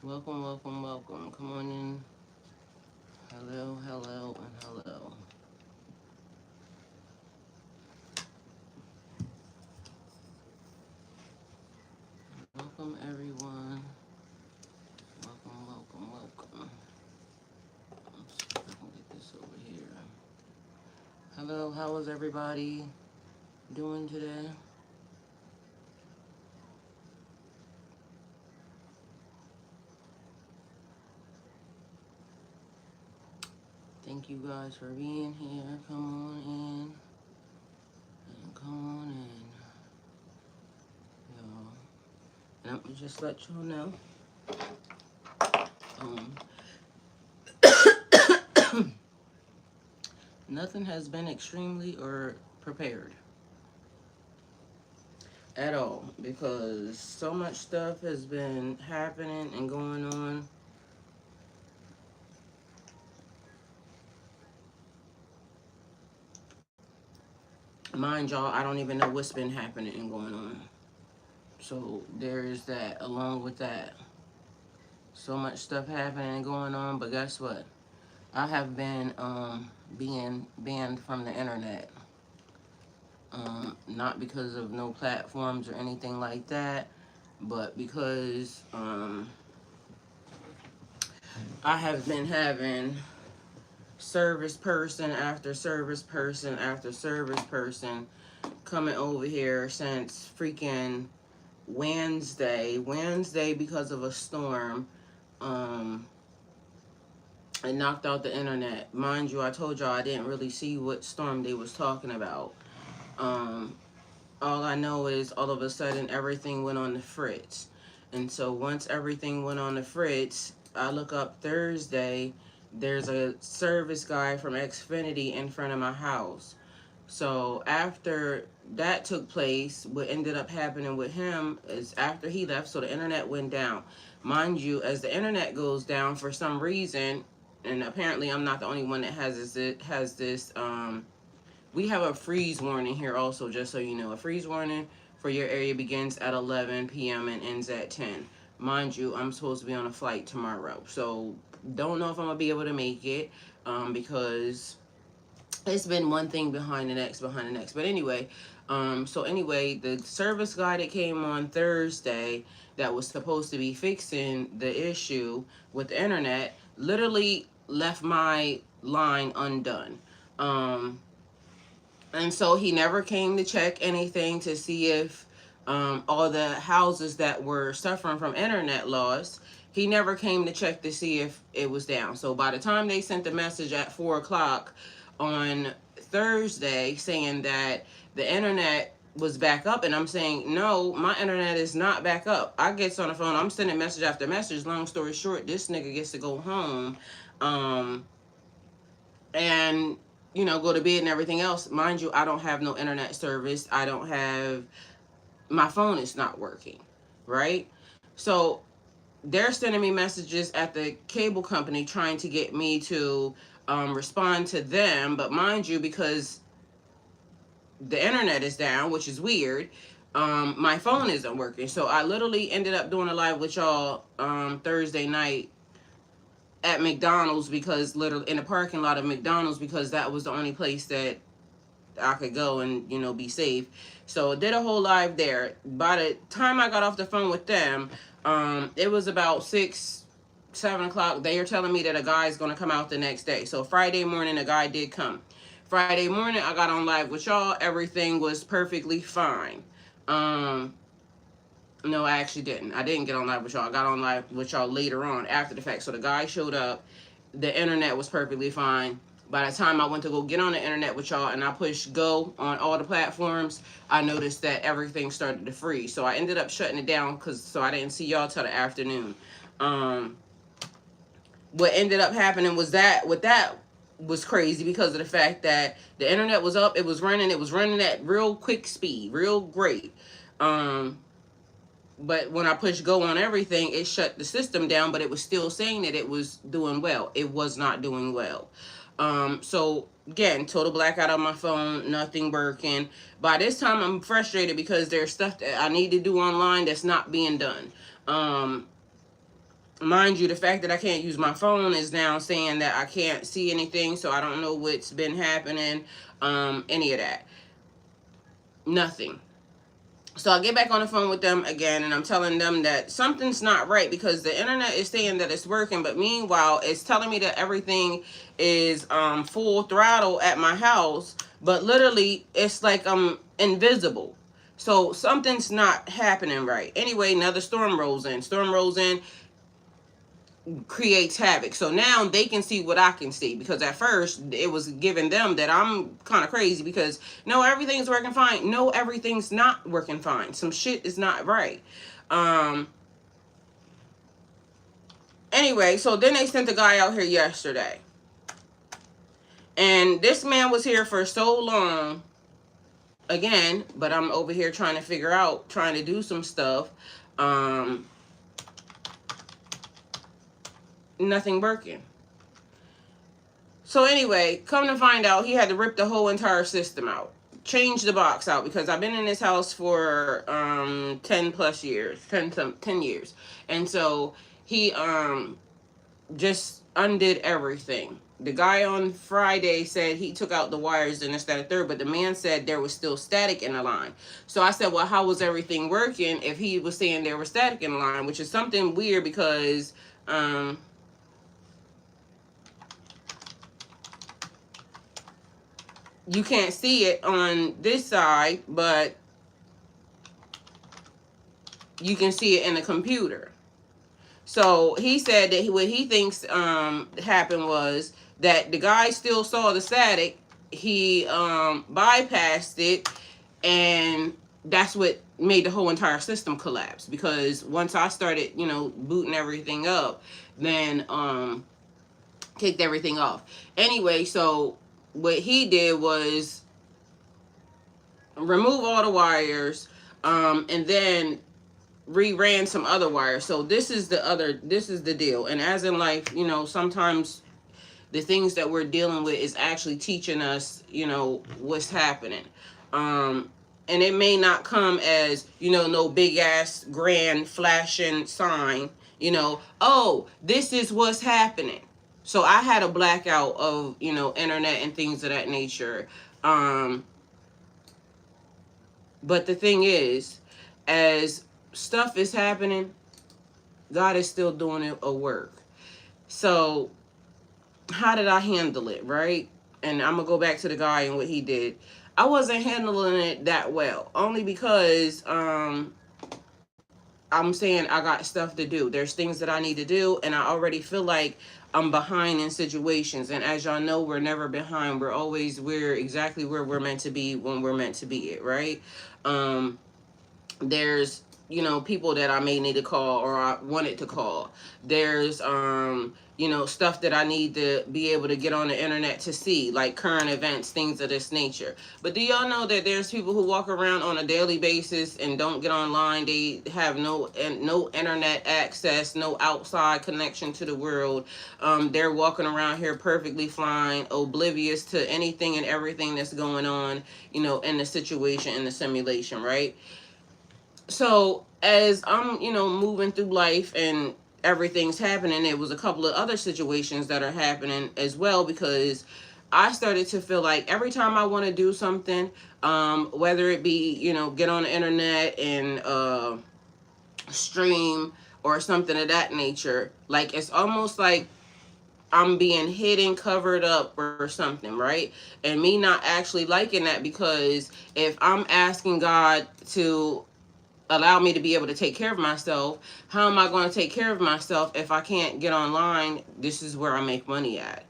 Welcome, welcome, welcome. Come on in. Hello, hello, and hello. Welcome, everyone. Welcome, welcome, welcome. Let's see if I can get this over here. Hello, how is everybody doing today? Thank you guys for being here. Come on in. And come on in, y'all. And I'm gonna just let y'all know. Um, Nothing has been extremely or prepared at all because so much stuff has been happening and going on. Mind y'all, I don't even know what's been happening and going on. So there is that. Along with that, so much stuff happening and going on. But guess what? I have been being banned from the internet. Not because of no platforms or anything like that, but because I have been having service person after service person after service person coming over here since freaking Wednesday because of a storm. It knocked out the internet. Mind you, I told y'all I didn't really see what storm they was talking about. All I know is all of a sudden everything went on the fritz. And so once everything went on the fritz, I look up Thursday, there's a service guy from Xfinity in front of my house. So after that took place, what ended up happening with him is after he left, so the internet went down. Mind you, as the internet goes down for some reason, and apparently I'm not the only one that has this, we have a freeze warning here also, just so you know. A freeze warning for your area begins at 11 p.m. and ends at 10. Mind you, I'm supposed to be on a flight tomorrow. So don't know if I'm going to be able to make it because it's been one thing behind the next. But anyway, the service guy that came on Thursday that was supposed to be fixing the issue with the internet literally left my line undone. And so he never came to check anything to see if all the houses that were suffering from internet loss, he never came to check to see if it was down. So by the time they sent the message at 4 o'clock on Thursday saying that the internet was back up, and I'm saying, no, my internet is not back up. I gets on the phone, I'm sending message after message. Long story short, this nigga gets to go home. And go to bed and everything else. Mind you, I don't have no internet service. I don't have, my phone is not working, right? So they're sending me messages at the cable company trying to get me to respond to them. But mind you, because the internet is down, which is weird, my phone isn't working. So I literally ended up doing a live with y'all Thursday night at McDonald's, because literally in the parking lot of McDonald's, because that was the only place that I could go and be safe. So did a whole live there. By the time I got off the phone with them, it was about 7 o'clock. They are telling me that a guy's gonna come out the next day. So Friday morning a guy did come. Friday morning I got on live with y'all. Everything was perfectly fine. No, I actually didn't. I didn't get on live with y'all. I got on live with y'all later on after the fact. So the guy showed up. The internet was perfectly fine. By the time I went to go get on the internet with y'all and I pushed go on all the platforms, I noticed that everything started to freeze. So I ended up shutting it down so I didn't see y'all till the afternoon. What ended up happening was that was crazy because of the fact that the internet was up, it was running at real quick speed, real great. But when I pushed go on everything, it shut the system down, but it was still saying that it was doing well. It was not doing well. So again, total blackout on my phone, nothing working. By this time, I'm frustrated because there's stuff that I need to do online that's not being done. Mind you, the fact that I can't use my phone is now saying that I can't see anything, so I don't know what's been happening, any of that. Nothing. So I get back on the phone with them again, and I'm telling them that something's not right because the internet is saying that it's working, but meanwhile it's telling me that everything is full throttle at my house, but literally it's like I'm invisible. So something's not happening right. Anyway, another storm rolls in. Storm rolls in, creates havoc. So now they can see what I can see, because at first it was giving them that I'm kind of crazy because no, everything's working fine. No, everything's not working fine. Some shit is not right. Um anyway, so then they sent the guy out here yesterday. And this man was here for so long again, but I'm over here trying to figure out, trying to do some stuff. Nothing working. So anyway, come to find out, he had to rip the whole entire system out. Change the box out, because I've been in this house for 10 plus years, 10 years. And so he just undid everything. The guy on Friday said he took out the wires and this, that, and third, but the man said there was still static in the line. So I said, well, how was everything working if he was saying there was static in the line, which is something weird because you can't see it on this side, but you can see it in the computer. So he said that what he thinks happened was that the guy still saw the static. He bypassed it, and that's what made the whole entire system collapse. Because once I started, booting everything up, then kicked everything off. Anyway, so what he did was remove all the wires, and then reran some other wires. So this is the deal. And as in life, sometimes the things that we're dealing with is actually teaching us, what's happening. And it may not come as, no big ass grand flashing sign, oh, this is what's happening. So I had a blackout of, internet and things of that nature. But the thing is, as stuff is happening, God is still doing a work. So how did I handle it, right? And I'm gonna go back to the guy and what he did. I wasn't handling it that well, only because I'm saying I got stuff to do. There's things that I need to do, and I already feel like I'm behind in situations. And as y'all know, we're never behind. We're exactly where we're meant to be when we're meant to be it, right? There's people that I may need to call, or I wanted to call. There's stuff that I need to be able to get on the internet to see, like current events, things of this nature. But do y'all know that there's people who walk around on a daily basis and don't get online? They have no internet access, no outside connection to the world. They're walking around here perfectly fine, oblivious to anything and everything that's going on, in the situation, in the simulation, right? So as I'm, moving through life and everything's happening, there was a couple of other situations that are happening as well, because I started to feel like every time I want to do something, whether it be, get on the internet and stream or something of that nature, like it's almost like I'm being hidden, covered up or something, right? And me not actually liking that, because if I'm asking God to allow me to be able to take care of myself, how am I going to take care of myself if I can't get online? This is where I make money at.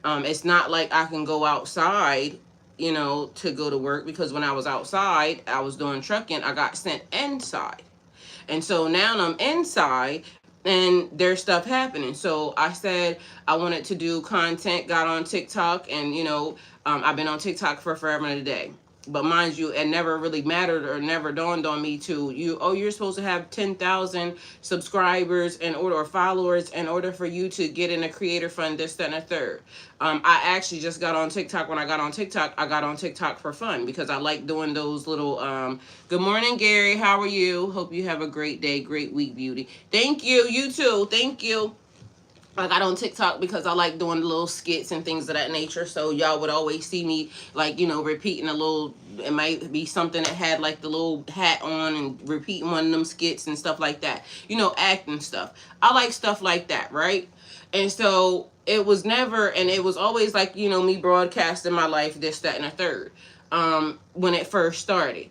It's not like I can go outside, to go to work, because when I was outside, I was doing trucking, I got sent inside. And so now I'm inside and there's stuff happening. So I said I wanted to do content, got on TikTok, and I've been on TikTok for forever and a day. But mind you, it never really mattered or never dawned on me to you. Oh, you're supposed to have 10,000 subscribers in order, or followers, in order for you to get in a creator fund, this, that, and a third. I actually just got on TikTok. When I got on TikTok, I got on TikTok for fun because I like doing those little, good morning, Gary. How are you? Hope you have a great day, great week, beauty. Thank you. You too. Thank you. I got on TikTok because I like doing little skits and things of that nature. So y'all would always see me, like, repeating a little, it might be something that had like the little hat on and repeating one of them skits and stuff like that. Acting stuff. I like stuff like that, right? And so it was never, and it was always like, me broadcasting my life, this, that, and a third, when it first started.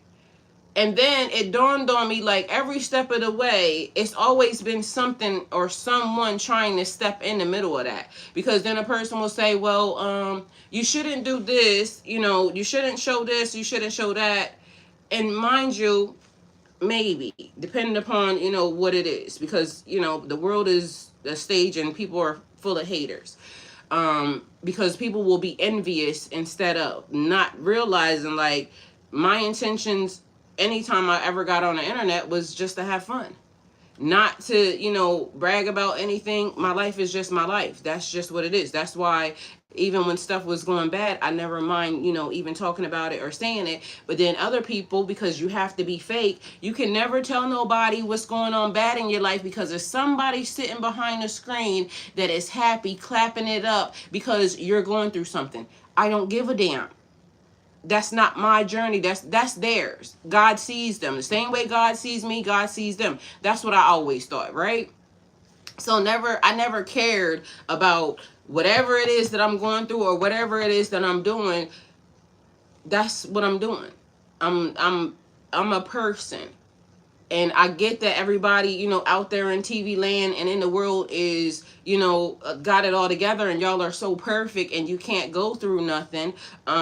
And then it dawned on me, like, every step of the way, it's always been something or someone trying to step in the middle of that. Because then a person will say, well, you shouldn't do this, you shouldn't show this, you shouldn't show that. And mind you, maybe, depending upon, what it is. Because, the world is a stage and people are full of haters. Because people will be envious instead of not realizing, like, my intentions anytime I ever got on the internet was just to have fun. Not to, brag about anything. My life is just my life. That's just what it is. That's why even when stuff was going bad, I never mind, even talking about it or saying it. But then other people, because you have to be fake, you can never tell nobody what's going on bad in your life because there's somebody sitting behind the screen that is happy, clapping it up because you're going through something. I don't give a damn. That's not my journey. That's theirs. God sees them. The same way God sees me, God sees them. That's what I always thought, right? So I never cared about whatever it is that I'm going through or whatever it is that I'm doing. That's what I'm doing. I'm a person. And I get that everybody, out there in TV land and in the world is, got it all together and y'all are so perfect and you can't go through nothing.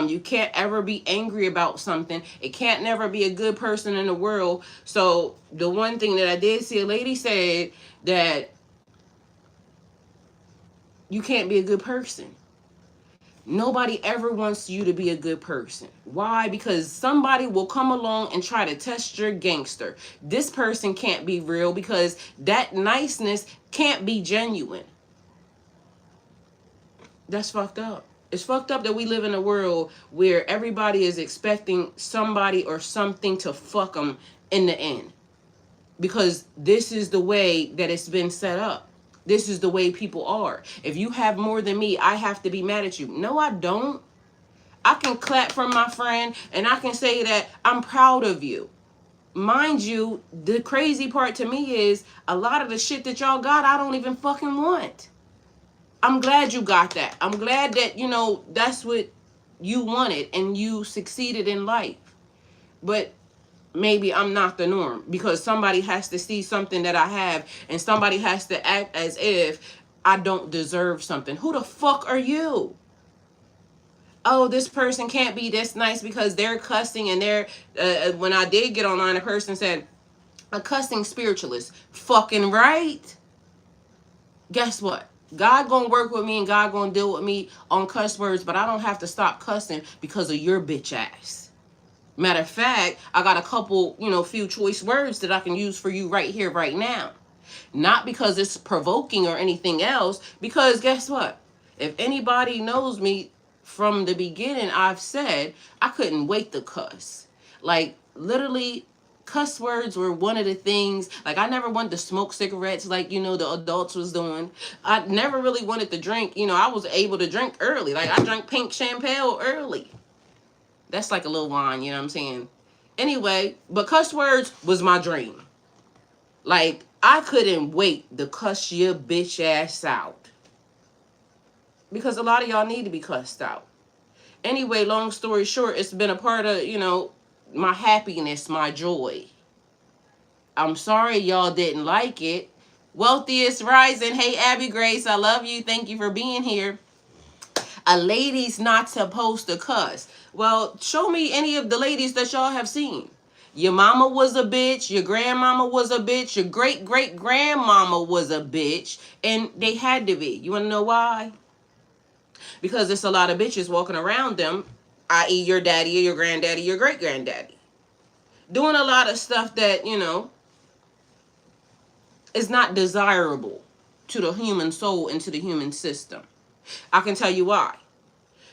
You can't ever be angry about something. It can't never be a good person in the world. So the one thing that I did see, a lady said that you can't be a good person. Nobody ever wants you to be a good person. Why? Because somebody will come along and try to test your gangster. This person can't be real because that niceness can't be genuine. That's fucked up. It's fucked up that we live in a world where everybody is expecting somebody or something to fuck them in the end. Because this is the way that it's been set up. This is the way people are. If you have more than me, I have to be mad at you. No, I don't. I can clap for my friend and I can say that I'm proud of you. Mind you, the crazy part to me is a lot of the shit that y'all got, I don't even fucking want. I'm glad you got that. I'm glad that, that's what you wanted and you succeeded in life. But maybe I'm not the norm because somebody has to see something that I have and somebody has to act as if I don't deserve something. Who the fuck are you? Oh, this person can't be this nice because they're cussing and they're, when I did get online, a person said, a cussing spiritualist. Fucking right. Guess what? God gonna work with me and God gonna deal with me on cuss words, but I don't have to stop cussing because of your bitch ass. Matter of fact, I got a couple, few choice words that I can use for you right here, right now. Not because it's provoking or anything else, because guess what? If anybody knows me from the beginning, I've said I couldn't wait to cuss. Like, literally, cuss words were one of the things. Like, I never wanted to smoke cigarettes like, the adults was doing. I never really wanted to drink. I was able to drink early. Like, I drank pink champagne early. That's like a little wine, you know what I'm saying? Anyway, but cuss words was my dream. Like, I couldn't wait to cuss your bitch ass out. Because a lot of y'all need to be cussed out. Anyway, long story short, it's been a part of, my happiness, my joy. I'm sorry y'all didn't like it. Wealthiest Rising. Hey, Abby Grace, I love you. Thank you for being here. A lady's not supposed to cuss. Well, show me any of the ladies that y'all have seen. Your mama was a bitch. Your grandmama was a bitch. Your great-great-grandmama was a bitch. And they had to be. You want to know why? Because there's a lot of bitches walking around them i.e. your daddy or your granddaddy, your great granddaddy. Doing a lot of stuff that, is not desirable to the human soul and to the human system. I can tell you why.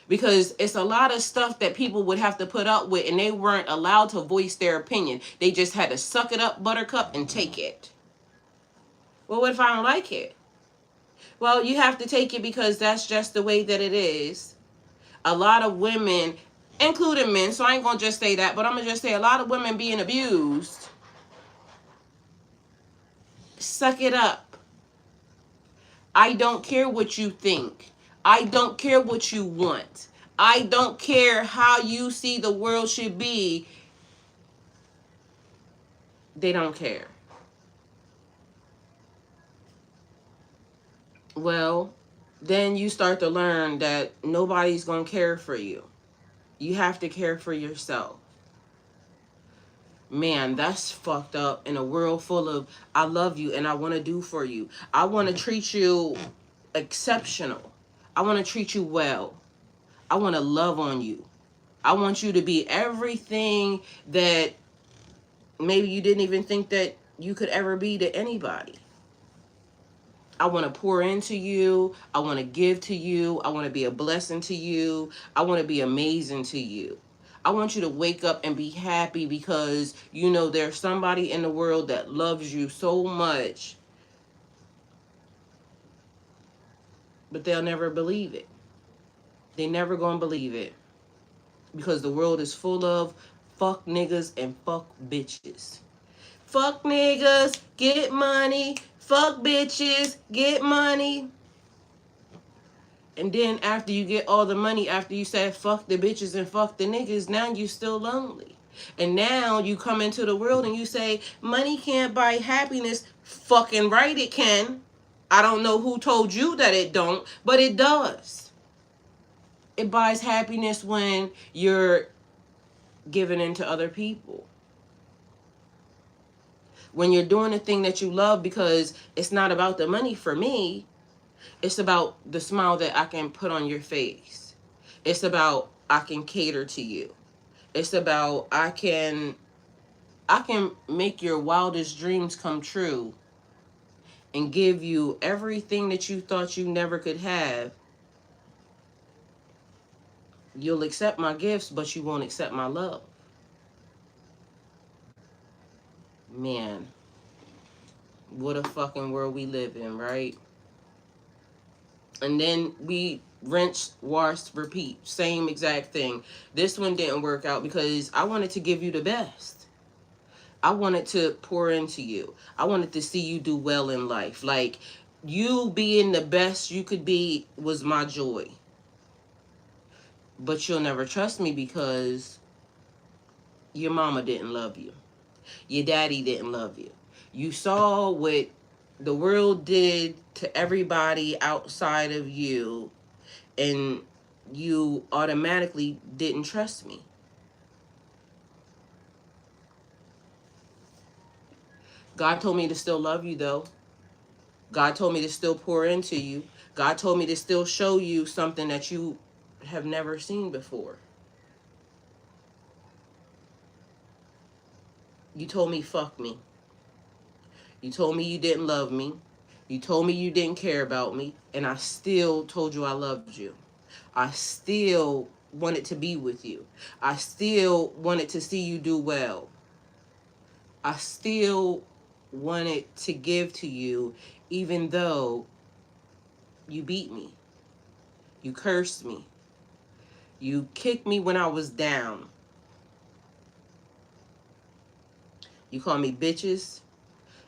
Because it's a lot of stuff that people would have to put up with, and they weren't allowed to voice their opinion. They just had to suck it up, buttercup, and take it. Well, what if I don't like it? Well, you have to take it because that's just the way that it is. A lot of women, including men, so I ain't going to just say that, but I'm going to just say a lot of women being abused. Suck it up. I don't care what you think. I don't care what you want. I don't care how you see the world should be. They don't care. Well, then you start to learn that nobody's going to care for you. You have to care for yourself. Man, that's fucked up in a world full of I love you and I want to do for you. I want to treat you exceptional. I want to treat you well. I want to love on you. I want you to be everything that maybe you didn't even think that you could ever be to anybody. I want to pour into you. I want to give to you. I want to be a blessing to you. I want to be amazing to you. I want you to wake up and be happy because you know there's somebody in the world that loves you so much, but they'll never believe it. They never gonna believe it because the world is full of fuck niggas and fuck bitches. Fuck niggas, get money. Fuck bitches, get money. And then after you get all the money, after you said fuck the bitches and fuck the niggas, now you still lonely. And now you come into the world and you say, money can't buy happiness. Fucking right it can. I don't know who told you that it don't, but it does. It buys happiness when you're giving into other people. When you're doing the thing that you love, because it's not about the money for me. It's about the smile that I can put on your face. It's about I can cater to you. It's about I can make your wildest dreams come true and give you everything that you thought you never could have. You'll accept my gifts, but you won't accept my love. Man, what a fucking world we live in, right? And then we rinse, wash, repeat. Same exact thing. This one didn't work out because I wanted to give you the best. I wanted to pour into you. I wanted to see you do well in life. Like, you being the best you could be was my joy. But you'll never trust me because your mama didn't love you. Your daddy didn't love you. You saw what the world did to everybody outside of you, and you automatically didn't trust me. God told me to still love you, though. God told me to still pour into you. God told me to still show you something that you have never seen before. You told me fuck me. You told me you didn't love me. You told me you didn't care about me. And I still told you I loved you. I still wanted to be with you. I still wanted to see you do well. I still wanted to give to you even though you beat me. You cursed me. You kicked me when I was down. You call me bitches.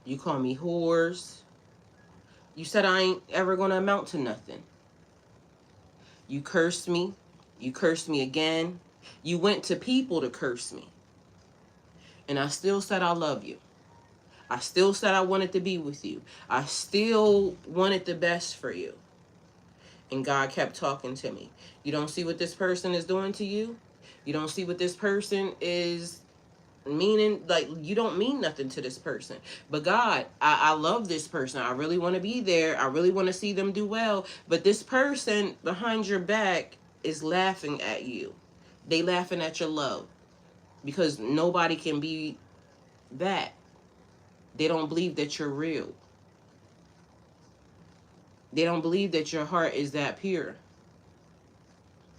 You call me whores. You said I ain't ever gonna amount to nothing. You cursed me. You cursed me again. You went to people to curse me. And I still said I love you. I still said I wanted to be with you. I still wanted the best for you. And God kept talking to me. You don't see what this person is doing to you? You don't see what this person is meaning? Like, you don't mean nothing to this person. But God, I love this person. I really want to be there. I really want to see them do well. But this person behind your back is laughing at you. They laughing at your love because nobody can be that. They don't believe that you're real. They don't believe that your heart is that pure.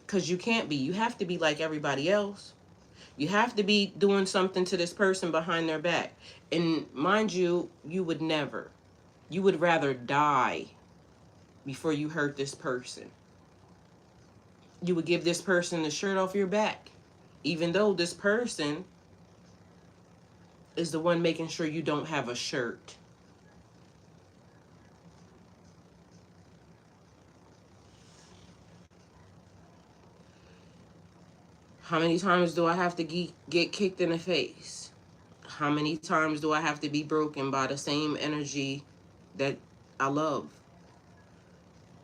Because you can't be. You have to be like everybody else. You have to be doing something to this person behind their back. And mind you, you would never. You would rather die before you hurt this person. You would give this person the shirt off your back, even though this person is the one making sure you don't have a shirt. How many times do I have to get kicked in the face? How many times do I have to be broken by the same energy that I love?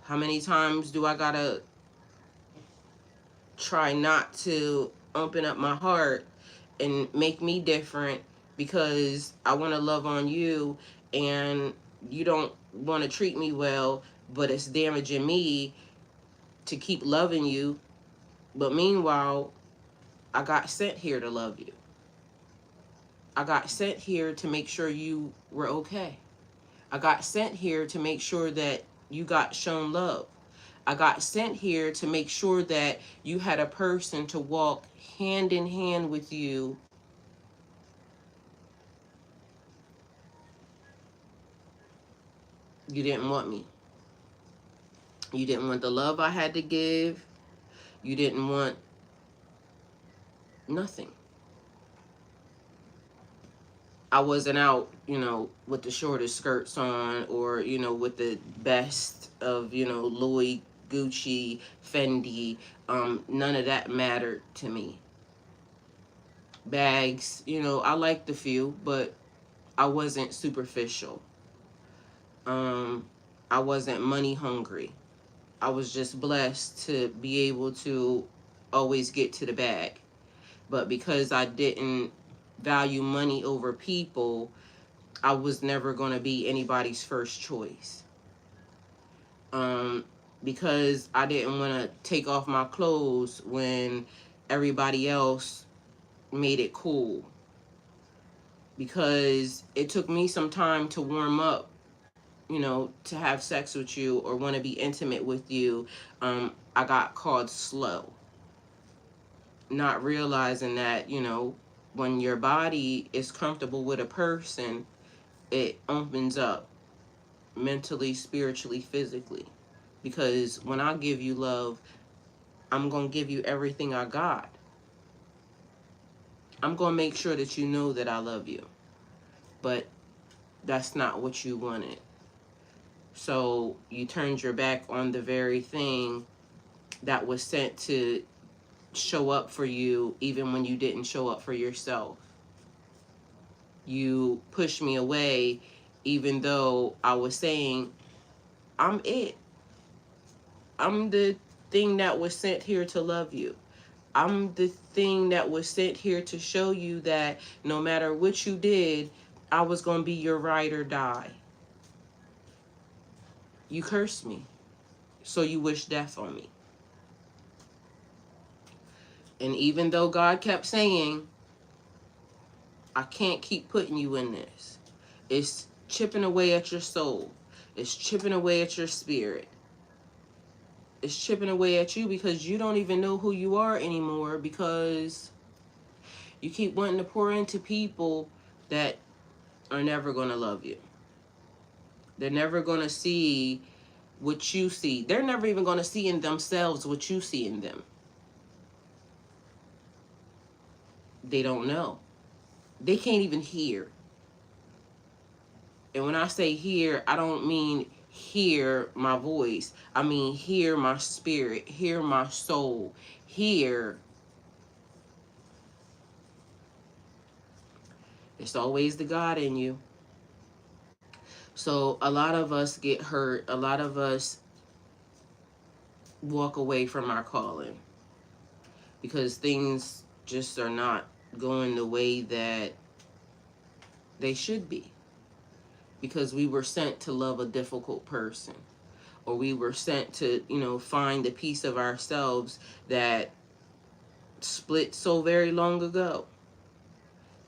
How many times do I gotta try not to open up my heart and make me different because I want to love on you and you don't want to treat me well, but it's damaging me to keep loving you. But meanwhile, I got sent here to love you. I got sent here to make sure you were okay. I got sent here to make sure that you got shown love. I got sent here to make sure that you had a person to walk hand in hand with you. You didn't want me. You didn't want the love I had to give. You didn't want nothing. I wasn't out, with the shortest skirts on or, with the best of, Louis, Gucci, Fendi. None of that mattered to me. Bags, I liked a few, but I wasn't superficial. I wasn't money hungry. I was just blessed to be able to always get to the bag. But because I didn't value money over people, I was never going to be anybody's first choice. Because I didn't want to take off my clothes when everybody else made it cool. Because it took me some time to warm up, to have sex with you or want to be intimate with you. I got called slow. Not realizing that, when your body is comfortable with a person, it opens up mentally, spiritually, physically. Because when I give you love, I'm going to give you everything I got. I'm going to make sure that you know that I love you. But that's not what you wanted. So you turned your back on the very thing that was sent to show up for you even when you didn't show up for yourself. You pushed me away even though I was saying, I'm it. I'm the thing that was sent here to love you. I'm the thing that was sent here to show you that no matter what you did, I was going to be your ride or die. You cursed me, so you wish death on me. And even though God kept saying, I can't keep putting you in this. It's chipping away at your soul. It's chipping away at your spirit. It's chipping away at you because you don't even know who you are anymore because you keep wanting to pour into people that are never going to love you. They're never going to see what you see. They're never even going to see in themselves what you see in them. They don't know. They can't even hear. And when I say hear, I don't mean hear my voice. I mean hear my spirit, hear my soul, hear. It's always the God in you. So a lot of us get hurt. A lot of us walk away from our calling because things just are not going the way that they should be. Because we were sent to love a difficult person. Or we were sent to, find the piece of ourselves that split so very long ago.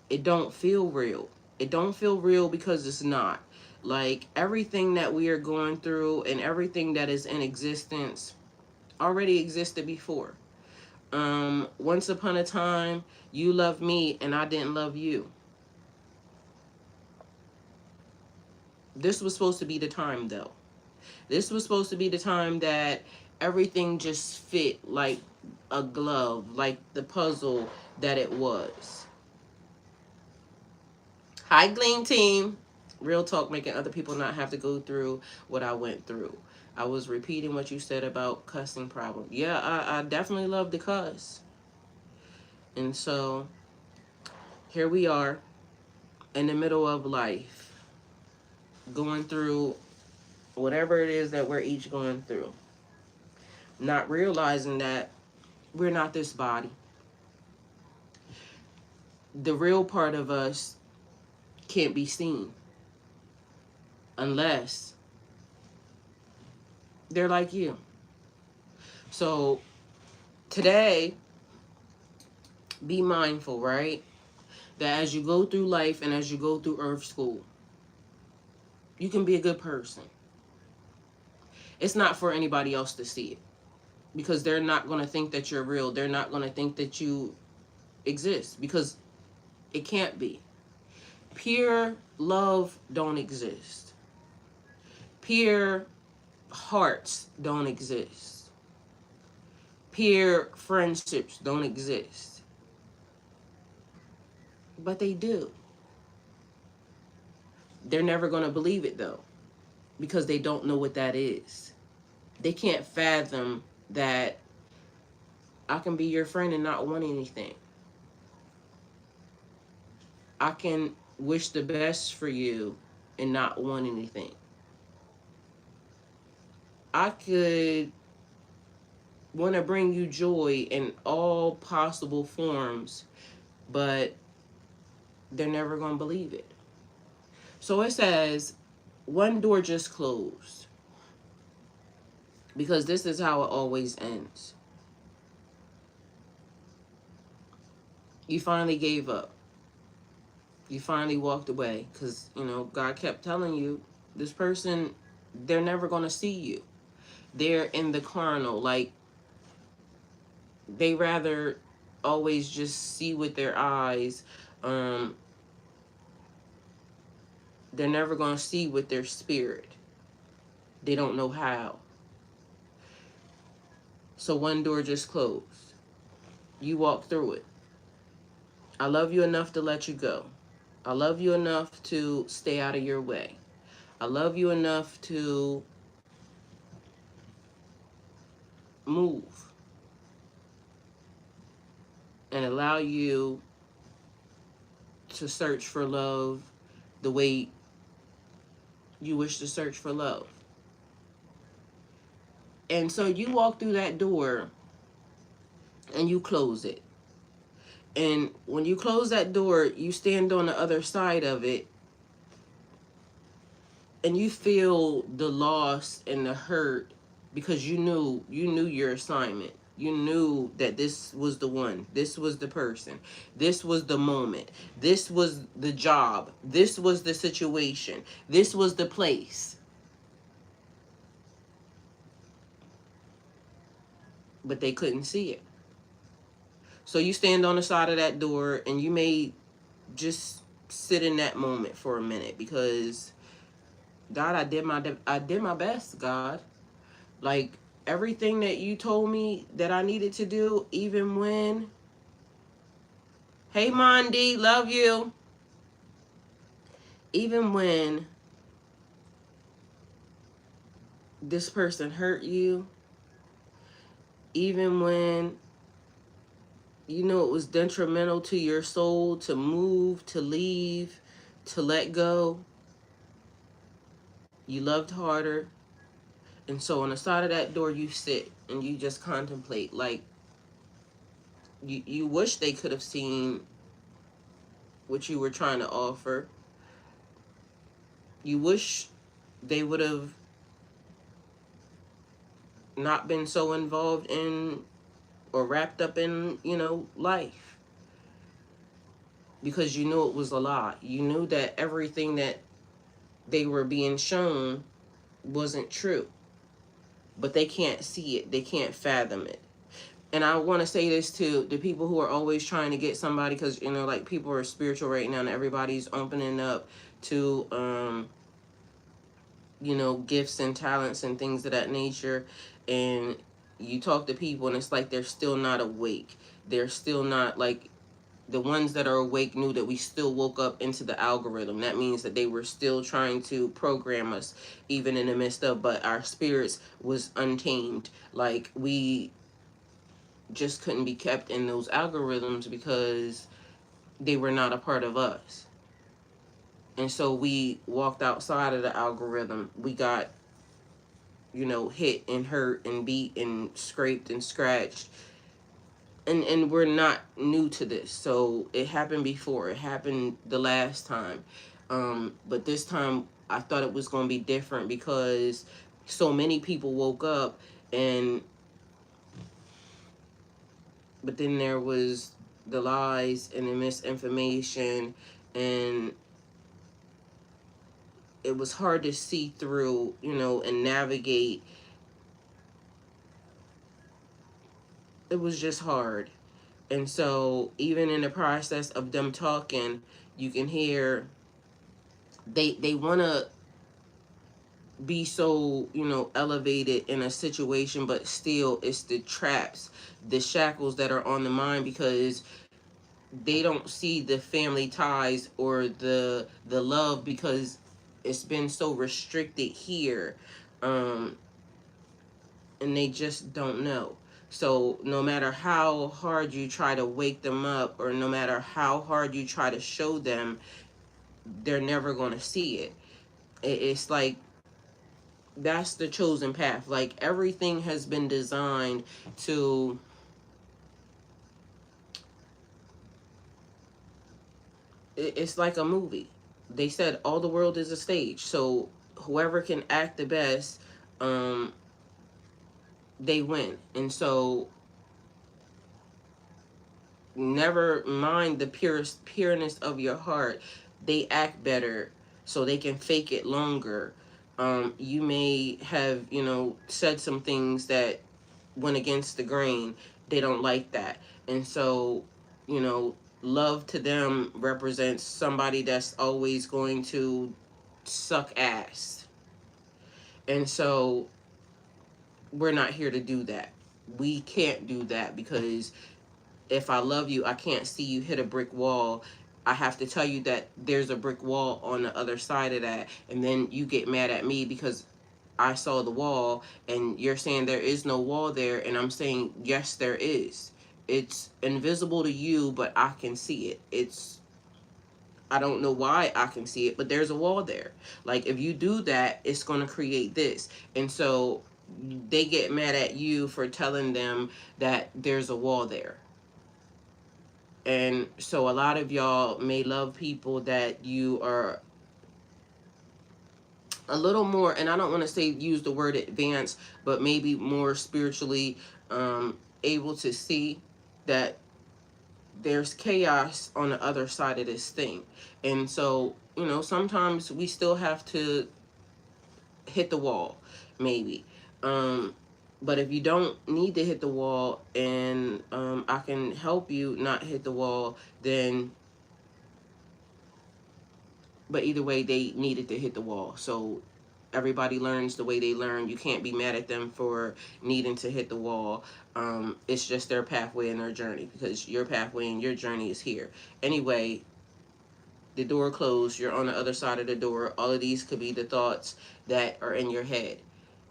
It don't feel real. It don't feel real because it's not. Like, everything that we are going through and everything that is in existence already existed before. Once upon a time, you loved me and I didn't love you. This was supposed to be the time, though. This was supposed to be the time that everything just fit like a glove, like the puzzle that it was. Hi, Gleam Team. Real talk, making other people not have to go through what I went through. I was repeating what you said about cussing problem. Yeah, I definitely love to cuss. And so, here we are in the middle of life, going through whatever it is that we're each going through. Not realizing that we're not this body. The real part of us can't be seen unless they're like you. So today, be mindful, right? That as you go through life and as you go through Earth School, you can be a good person. It's not for anybody else to see it, because they're not going to think that you're real. They're not going to think that you exist, because it can't be. Pure love don't exist. Pure hearts don't exist. Pure friendships don't exist. But they do. They're never going to believe it, though, because they don't know what that is. They can't fathom that I can be your friend and not want anything. I can wish the best for you and not want anything. I could want to bring you joy in all possible forms, but they're never going to believe it. So it says, one door just closed. Because this is how it always ends. You finally gave up. You finally walked away. Because, God kept telling you, this person, they're never going to see you. They're in the carnal. Like, they rather always just see with their eyes. They're never going to see with their spirit. They don't know how. So one door just closed. You walked through it. I love you enough to let you go. I love you enough to stay out of your way. I love you enough to move and allow you to search for love the way you wish to search for love. And so you walk through that door and you close it. And when you close that door, you stand on the other side of it and you feel the loss and the hurt, because you knew your assignment. You knew that this was the one. This was the person. This was the moment. This was the job. This was the situation. This was the place. But they couldn't see it. So you stand on the side of that door and you may just sit in that moment for a minute, because God, I did my best, God. Like, everything that you told me that I needed to do, even when, hey Mondi, love you. Even when this person hurt you, even when it was detrimental to your soul to move, to leave, to let go, you loved harder. And so on the side of that door, you sit and you just contemplate. Like, you wish they could have seen what you were trying to offer. You wish they would have not been so involved in or wrapped up in, life, because you knew it was a lie. You knew that everything that they were being shown wasn't true, but they can't see it. They can't fathom it. And I want to say this to the people who are always trying to get somebody, because, like, people are spiritual right now and everybody's opening up to, gifts and talents and things of that nature. And you talk to people and it's like they're still not awake. They're still not, like, the ones that are awake knew that we still woke up into the algorithm. That means that they were still trying to program us, even in the midst of, but our spirits was untamed. Like, we just couldn't be kept in those algorithms because they were not a part of us. And so we walked outside of the algorithm. We got, hit and hurt and beat and scraped and scratched. And we're not new to this. So it happened before. It happened the last time. But this time I thought it was going to be different because so many people woke up, but then there was the lies and the misinformation, and it was hard to see through, and navigate. It was just hard. And so even in the process of them talking, you can hear they want to be so, elevated in a situation, but still it's the traps, the shackles that are on the mind, because they don't see the family ties or the love, because it's been so restricted here. And they just don't know. So no matter how hard you try to wake them up, or no matter how hard you try to show them, they're never going to see it. It's like, that's the chosen path. Like, everything has been designed to, it's like a movie. They said all the world is a stage. So whoever can act the best, they win. And so never mind the pureness of your heart. They act better so they can fake it longer. You may have, said some things that went against the grain. They don't like that. And so, love to them represents somebody that's always going to suck ass. And so we're not here to do that. We can't do that, because if I love you, I can't see you hit a brick wall. I have to tell you that there's a brick wall on the other side of that. And then you get mad at me because I saw the wall and you're saying there is no wall there. And I'm saying, yes, there is. It's invisible to you, but I can see it. I don't know why I can see it, but there's a wall there. Like, if you do that, it's going to create this. And so they get mad at you for telling them that there's a wall there. And so a lot of y'all may love people that you are a little more, and I don't want to say use the word advanced, but maybe more spiritually able to see that there's chaos on the other side of this thing. And so, sometimes we still have to hit the wall, maybe. But if you don't need to hit the wall, and I can help you not hit the wall, then, but either way, they needed to hit the wall. So everybody learns the way they learn. You can't be mad at them for needing to hit the wall. It's just their pathway and their journey, because your pathway and your journey is here. Anyway, the door closed. You're on the other side of the door. All of these could be the thoughts that are in your head.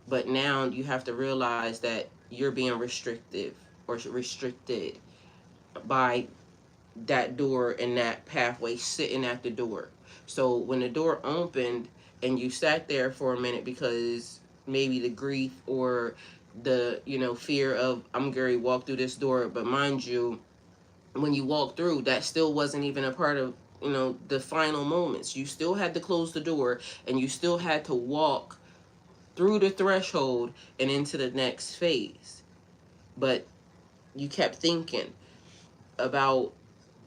But now you have to realize that you're being restrictive or restricted by that door and that pathway sitting at the door. So when the door opened and you sat there for a minute because maybe the grief or the, fear of, I'm going to walk through this door. But mind you, when you walk through, that still wasn't even a part of, the final moments. You still had to close the door, and you still had to walk through the threshold and into the next phase. But You kept thinking about,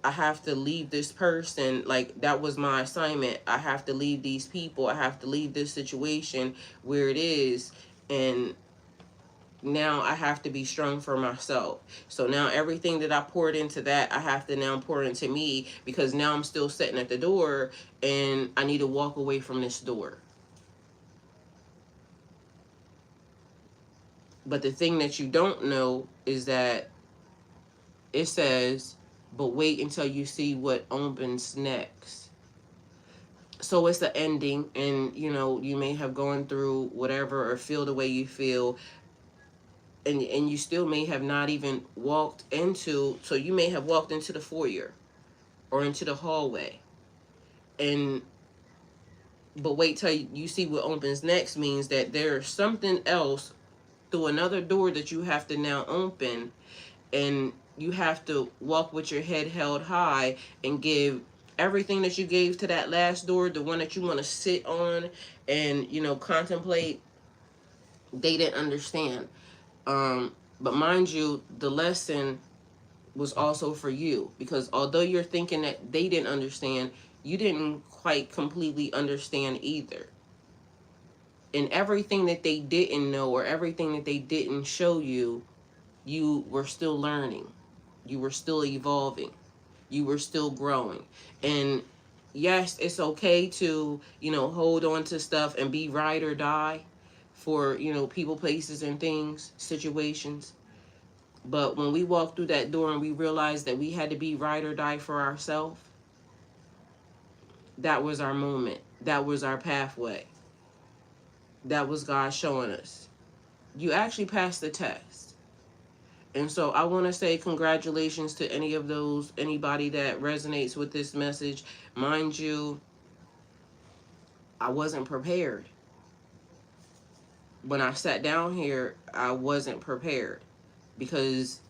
I have to leave this person. Like, that was my assignment. I have to leave these people. I have to leave this situation where it is. And now I have to be strong for myself. So now everything that I poured into that, I have to now pour into me, because now I'm still sitting at the door and I need to walk away from this door. But the thing that you don't know is that it says, but wait until you see what opens next. So it's the ending, and you may have gone through whatever or feel the way you feel, and you still may have not even walked into, so you may have walked into the foyer or into the hallway, and but wait till you see what opens next means that there's something else through another door that you have to now open, and you have to walk with your head held high and give everything that you gave to that last door, the one that you want to sit on and contemplate. They didn't understand. But mind you, the lesson was also for you, because although you're thinking that they didn't understand, you didn't quite completely understand either. And everything that they didn't know, or everything that they didn't show you, you were still learning. You were still evolving. You were still growing. And yes, it's okay to, hold on to stuff and be ride or die for, people, places, and things, situations. But when we walked through that door and we realized that we had to be ride or die for ourselves, that was our moment. That was our pathway. That was God showing us, you actually passed the test. And so I want to say congratulations to anybody that resonates with this message. Mind you, I wasn't prepared. When I sat down here, I wasn't prepared, because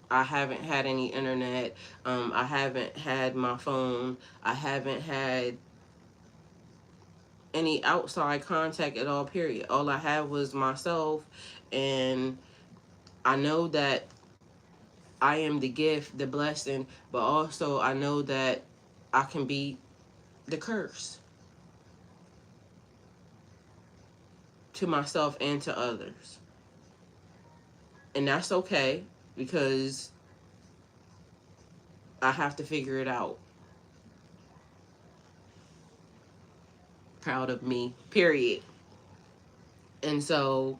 I haven't had any internet. I haven't had my phone. I haven't had any outside contact at all, period. All I had was myself. And I know that I am the gift, the blessing, but also I know that I can be the curse to myself and to others. And that's okay, because I have to figure it out. Proud of me, period. And so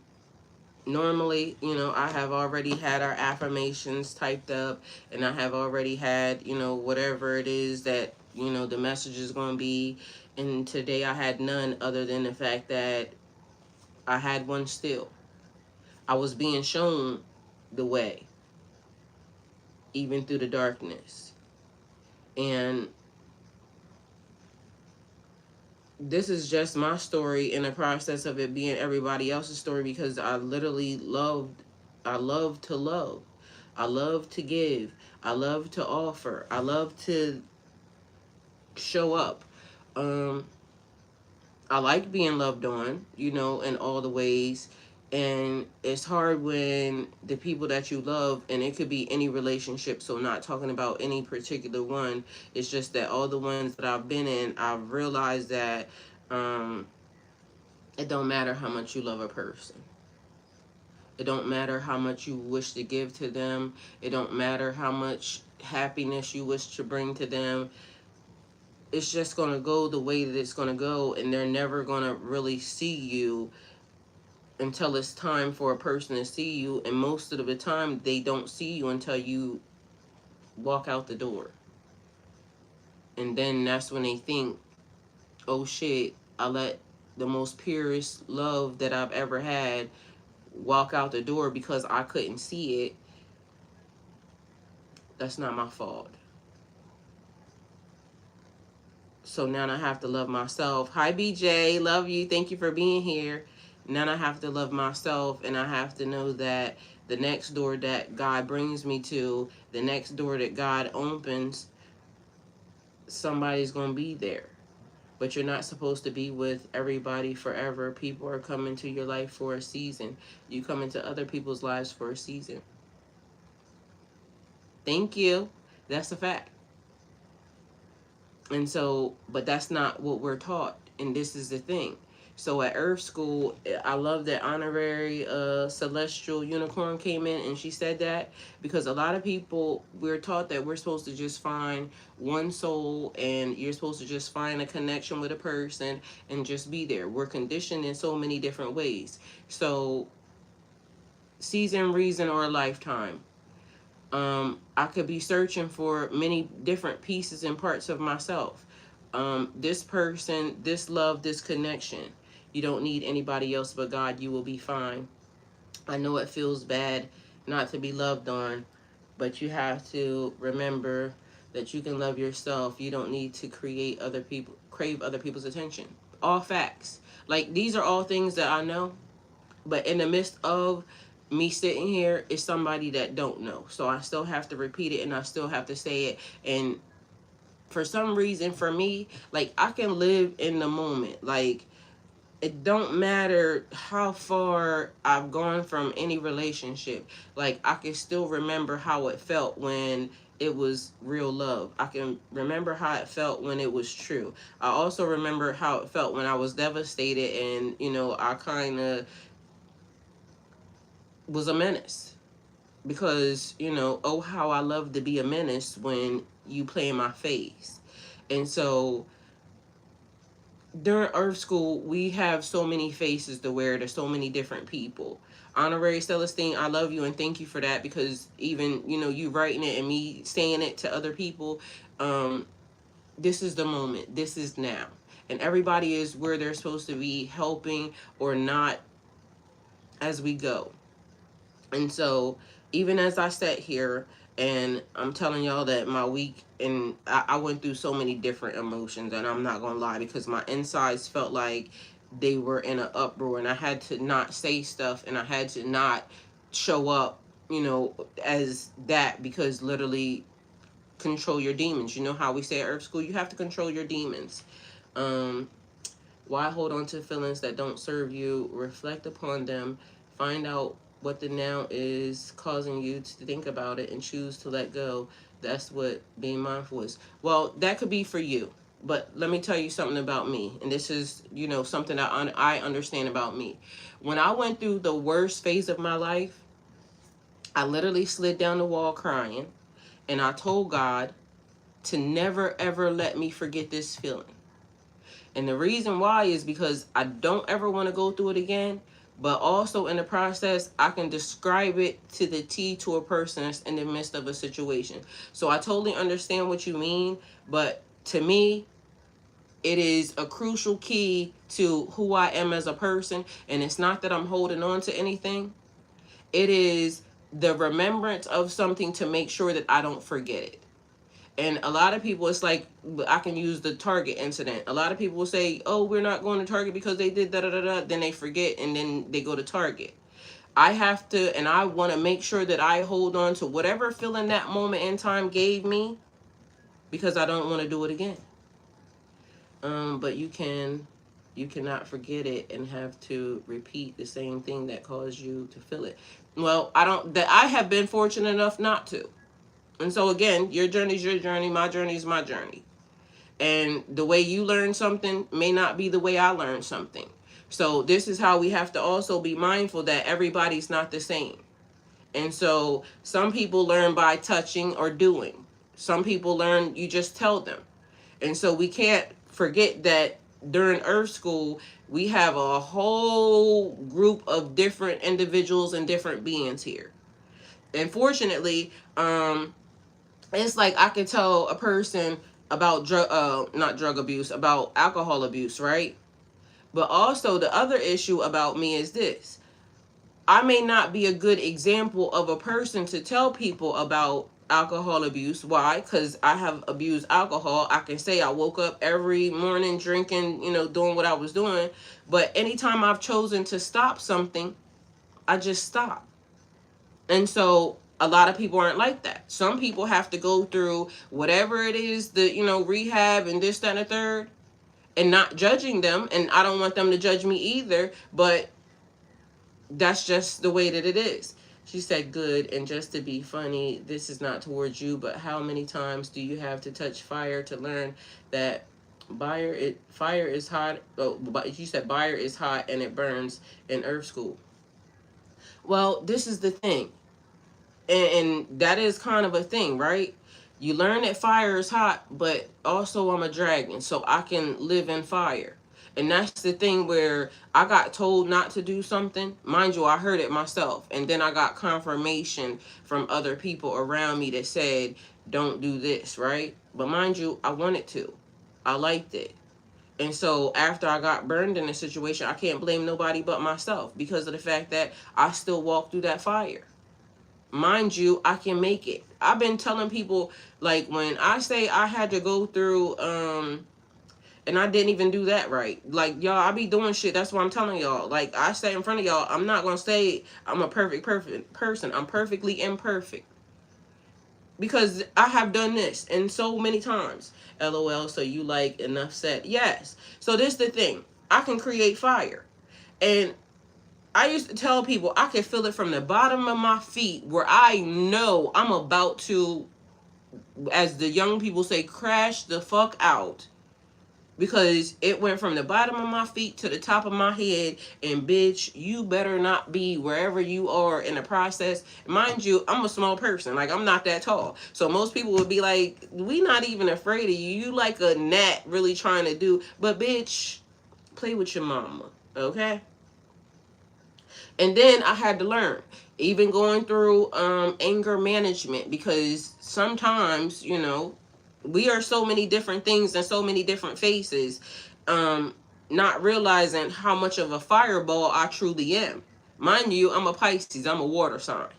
normally, I have already had our affirmations typed up, and I have already had, whatever it is that, the message is going to be. And today I had none, other than the fact that I had one still. I was being shown the way, even through the darkness. And this is just my story in the process of it being everybody else's story, because I literally I love to love. I love to give. I love to offer. I love to show up. I like being loved on, in all the ways. And it's hard when the people that you love, and it could be any relationship, so not talking about any particular one, it's just that all the ones that I've been in, I've realized that it don't matter how much you love a person. It don't matter how much you wish to give to them. It don't matter how much happiness you wish to bring to them. It's just going to go the way that it's going to go, and they're never going to really see you until it's time for a person to see you. And most of the time, they don't see you until you walk out the door. And then that's when they think, oh shit, I let the most purest love that I've ever had walk out the door because I couldn't see it. That's not my fault. So now I have to love myself. Hi, BJ. Love you. Thank you for being here. Now I have to love myself, and I have to know that the next door that God brings me to, the next door that God opens, somebody's going to be there. But you're not supposed to be with everybody forever. People are coming to your life for a season. You come into other people's lives for a season. Thank you. That's a fact. And so, but that's not what we're taught. And this is the thing. So at Earth School, I love that honorary celestial unicorn came in and she said that, because a lot of people, we're taught that we're supposed to just find one soul and you're supposed to just find a connection with a person and just be there. We're conditioned in so many different ways. So season, reason, or a lifetime. I could be searching for many different pieces and parts of myself. This person, this love, this connection. You don't need anybody else but God. You will be fine. I know it feels bad not to be loved on, but you have to remember that you can love yourself. You don't need to crave other people's attention. All facts. Like, these are all things that I know, but in the midst of me sitting here is somebody that don't know. So I still have to repeat it and I still have to say it. And for some reason, for me, like, I can live in the moment. Like, it don't matter how far I've gone from any relationship. Like, I can still remember how it felt when it was real love. I can remember how it felt when it was true. I also remember how it felt when I was devastated and, I kind of was a menace. Because, oh, how I love to be a menace when you play in my face. And so during Earth School, we have so many faces to wear to so many different people. Honorary Celestine, I love you and thank you for that, because even, you writing it and me saying it to other people, this is the moment. This is now. And everybody is where they're supposed to be, helping or not, as we go. And so even as I sat here and I'm telling y'all that my week, and I went through so many different emotions, and I'm not going to lie, because my insides felt like they were in an uproar, and I had to not say stuff, and I had to not show up, as that, because literally control your demons. You know how we say at Earth School, you have to control your demons. Why hold on to feelings that don't serve you? Reflect upon them. Find out what the now is causing you to think about it and choose to let go. That's what being mindful is. Well, that could be for you. But let me tell you something about me. And this is, something that I understand about me. When I went through the worst phase of my life, I literally slid down the wall crying. And I told God to never, ever let me forget this feeling. And the reason why is because I don't ever want to go through it again. But also in the process, I can describe it to the T to a person that's in the midst of a situation. So I totally understand what you mean. But to me, it is a crucial key to who I am as a person. And it's not that I'm holding on to anything. It is the remembrance of something to make sure that I don't forget it. And a lot of people, it's like, I can use the Target incident. A lot of people will say, oh, we're not going to Target because they did da-da-da-da. Then they forget and then they go to Target. I have to, and I want to make sure that I hold on to whatever feeling that moment in time gave me, because I don't want to do it again. But you cannot forget it and have to repeat the same thing that caused you to feel it. Well, I have been fortunate enough not to. And so again, your journey is your journey, my journey is my journey. And the way you learn something may not be the way I learn something. So this is how we have to also be mindful that everybody's not the same. And so some people learn by touching or doing. Some people learn, you just tell them. And so we can't forget that during Earth School, we have a whole group of different individuals and different beings here. And fortunately, it's like I can tell a person about not drug abuse, about alcohol abuse, right? But also the other issue about me is this. I may not be a good example of a person to tell people about alcohol abuse. Why? Because I have abused alcohol. I can say I woke up every morning drinking, doing what I was doing. But anytime I've chosen to stop something, I just stop. And so a lot of people aren't like that. Some people have to go through whatever it is, the, rehab and this, that, and the third, and not judging them. And I don't want them to judge me either, but that's just the way that it is. She said, good. And just to be funny, this is not towards you, but how many times do you have to touch fire to learn that fire is hot? Oh, but you said fire is hot and it burns in Earth School. Well, this is the thing. And that is kind of a thing, right? You learn that fire is hot, but also I'm a dragon, so I can live in fire. And that's the thing where I got told not to do something. Mind you, I heard it myself. And then I got confirmation from other people around me that said, don't do this, right? But mind you, I wanted to. I liked it. And so after I got burned in a situation, I can't blame nobody but myself because of the fact that I still walked through that fire. Mind you, I can make it. I've been telling people, like, when I say I had to go through and I didn't even do that right, like, y'all, I be doing shit. That's what I'm telling y'all. Like, I say in front of y'all, I'm not gonna say I'm a perfect person. I'm perfectly imperfect because I have done this and so many times. LOL. So you like, enough said. Yes. So this the thing, I can create fire. And I used to tell people I can feel it from the bottom of my feet where I know I'm about to, as the young people say, crash the fuck out. Because it went from the bottom of my feet to the top of my head. And bitch, you better not be wherever you are in the process. Mind you, I'm a small person. Like, I'm not that tall. So most people would be like, we not even afraid of you. You like a gnat really trying to do. But bitch, play with your mama. Okay? And then I had to learn, even going through anger management, because sometimes, you know, we are so many different things and so many different faces, not realizing how much of a fireball I truly am. Mind you, I'm a Pisces, I'm a water sign.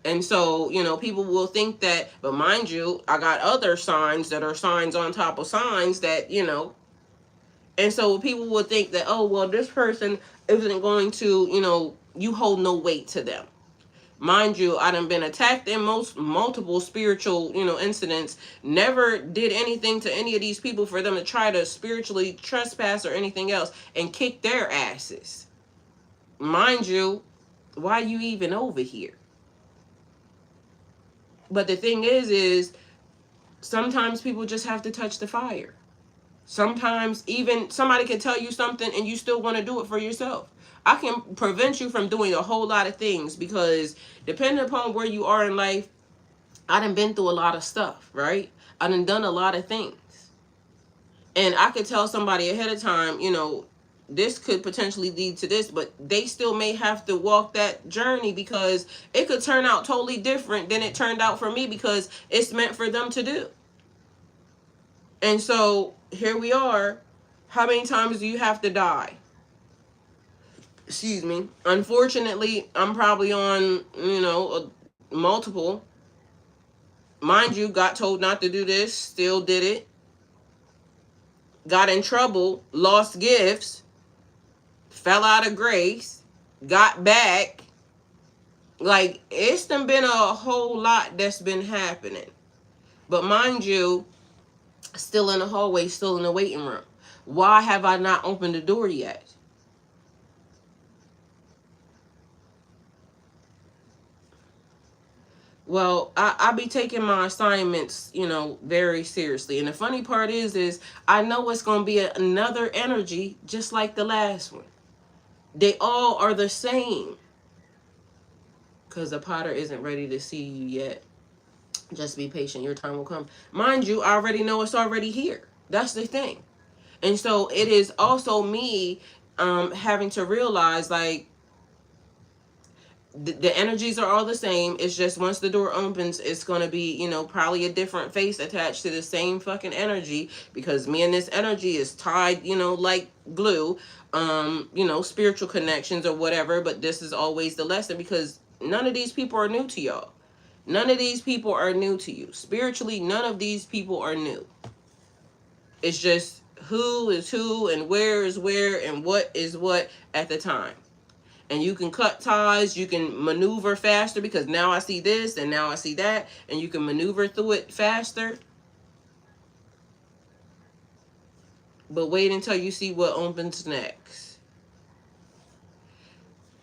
And so, you know, people will think that, but mind you, I got other signs that are signs on top of signs that, you know, and so people would think that, oh, well, this person isn't going to, you know, you hold no weight to them. Mind you, I done been attacked in multiple spiritual, you know, incidents. Never did anything to any of these people for them to try to spiritually trespass or anything else and kick their asses. Mind you, why you even over here? But the thing is sometimes people just have to touch the fire. Sometimes even somebody can tell you something and you still want to do it for yourself. I can prevent you from doing a whole lot of things because depending upon where you are in life, I done been through a lot of stuff, right? I done a lot of things. And I could tell somebody ahead of time, you know, this could potentially lead to this, but they still may have to walk that journey because it could turn out totally different than it turned out for me because it's meant for them to do. And so here we are. How many times do you have to die? Excuse me. Unfortunately, I'm probably on, you know, multiple. Mind you, got told not to do this, still did it. Got in trouble, lost gifts, fell out of grace, got back. Like, it's done been a whole lot that's been happening. But mind you, still in the hallway, still in the waiting room. Why have I not opened the door yet? Well, I be taking my assignments, you know, very seriously. And the funny part is I know it's going to be another energy just like the last one. They all are the same. Because the potter isn't ready to see you yet. Just be patient. Your time will come. Mind you, I already know it's already here. That's the thing. And so it is also me having to realize, like, the energies are all the same. It's just once the door opens, it's going to be, you know, probably a different face attached to the same fucking energy because me and this energy is tied, you know, like glue, you know, spiritual connections or whatever. But this is always the lesson because none of these people are new to y'all. None of these people are new to you. Spiritually, none of these people are new. It's just who is who and where is where and what is what at the time. And you can cut ties, you can maneuver faster because now I see this and now I see that, and you can maneuver through it faster. But wait until you see what opens next.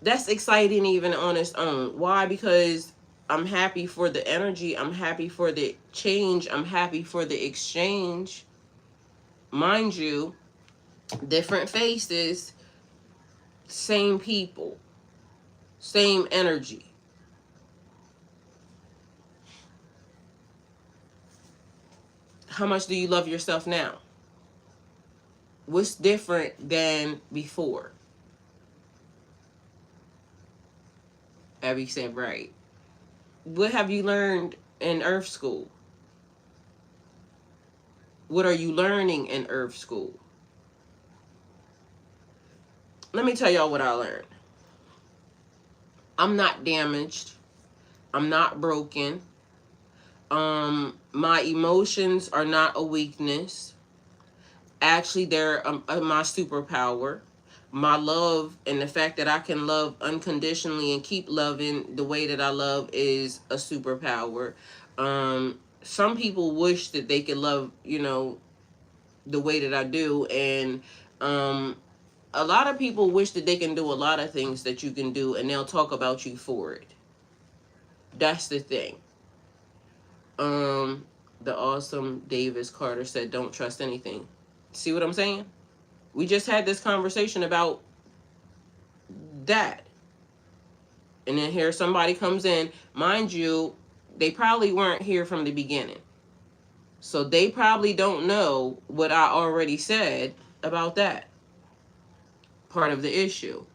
That's exciting even on its own. Why? Because I'm happy for the energy. I'm happy for the change. I'm happy for the exchange. Mind you, different faces, same people, same energy. How much do you love yourself now? What's different than before? Abby said, right. What have you learned in Earth School? What are you learning in Earth School? Let me tell y'all what I learned. I'm not damaged. I'm not broken. My emotions are not a weakness. Actually, they're my superpower. My love and the fact that I can love unconditionally and keep loving the way that I love is a superpower. Some people wish that they could love, the way that I do, and a lot of people wish that they can do a lot of things that you can do, and they'll talk about you for it. That's the thing. The awesome Davis Carter said, "Don't trust anything." See what I'm saying? We just had this conversation about that. And then here somebody comes in. Mind you, they probably weren't here from the beginning. So they probably don't know what I already said about that part of the issue.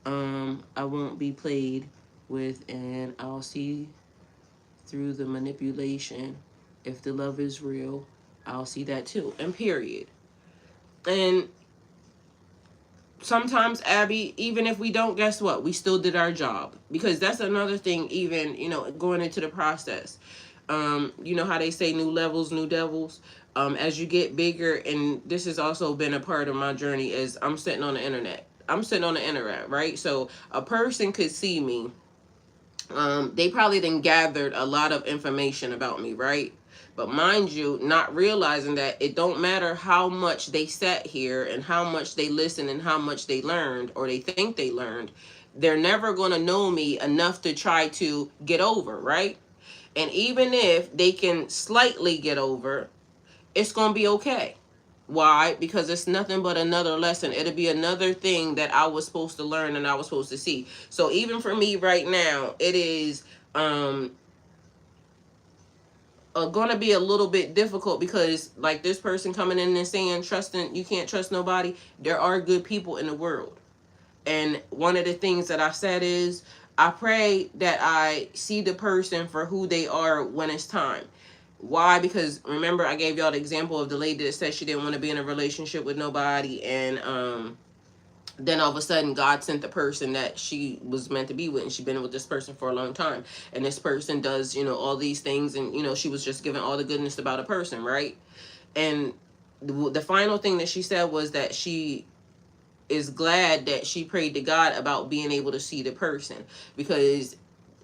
I won't be played with, and I'll see through the manipulation. If the love is real, I'll see that too. And period. And sometimes, Abby, even if we don't, guess what? We still did our job. Because that's another thing, even, going into the process. You know how they say new levels, new devils? As you get bigger, and this has also been a part of my journey, is I'm sitting on the internet. Right? So a person could see me. They probably then gathered a lot of information about me, right? But mind you, not realizing that it don't matter how much they sat here and how much they listened and how much they learned or they think they learned, they're never going to know me enough to try to get over, right? And even if they can slightly get over, it's going to be okay. Why? Because it's nothing but another lesson. It'll be another thing that I was supposed to learn and I was supposed to see. So even for me right now, it is going to be a little bit difficult because, like, this person coming in and saying you can't trust nobody. There are good people in the world. And one of the things that I said is, I pray that I see the person for who they are when it's time. Why? Because remember, I gave y'all the example of the lady that said she didn't want to be in a relationship with nobody, and then all of a sudden God sent the person that she was meant to be with, and she's been with this person for a long time, and this person does, all these things, and she was just given all the goodness about a person, right? And the final thing that she said was that she is glad that she prayed to God about being able to see the person, because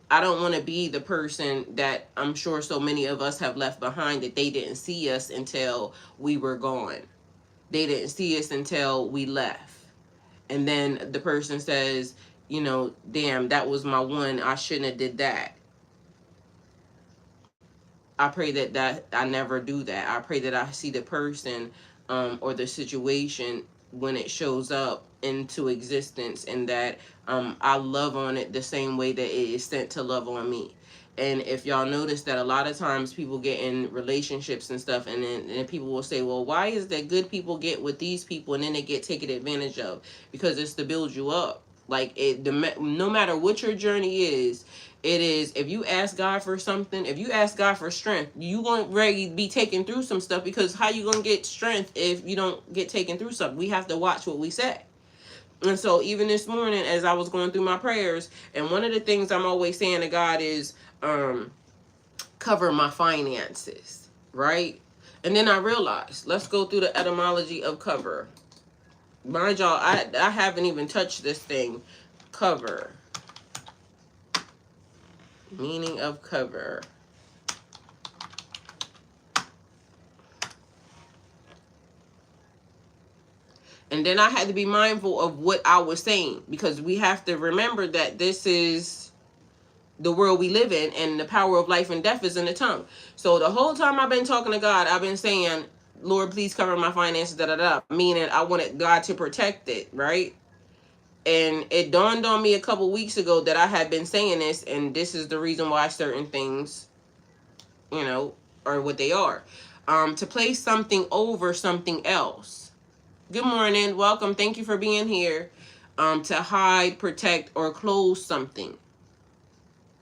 I don't want to be the person that I'm sure so many of us have left behind, that they didn't see us until we were gone. They didn't see us until we left. And then the person says, damn, that was my one. I shouldn't have did that. I pray that I never do that. I pray that I see the person or the situation when it shows up into existence, and that I love on it the same way that it is sent to love on me. And if y'all notice that a lot of times people get in relationships and stuff, and then people will say, well, why is that good people get with these people and then they get taken advantage of? Because it's to build you up. Like, no matter what your journey is, it is, if you ask God for something, if you ask God for strength, you won't really be taken through some stuff, because how you going to get strength if you don't get taken through something? We have to watch what we say. And so even this morning, as I was going through my prayers, and one of the things I'm always saying to God is, cover my finances, right? And then I realized, let's go through the etymology of cover. Mind y'all, I haven't even touched this thing. Cover. Meaning of cover. And then I had to be mindful of what I was saying, because we have to remember that this is the world we live in, and the power of life and death is in the tongue. So the whole time I've been talking to God, I've been saying, Lord, please cover my finances, da da da. Meaning I wanted God to protect it, right? And it dawned on me a couple weeks ago that I had been saying this, and this is the reason why certain things, you know, are what they are. To place something over something else. Good morning, welcome, thank you for being here. To hide, protect, or close something.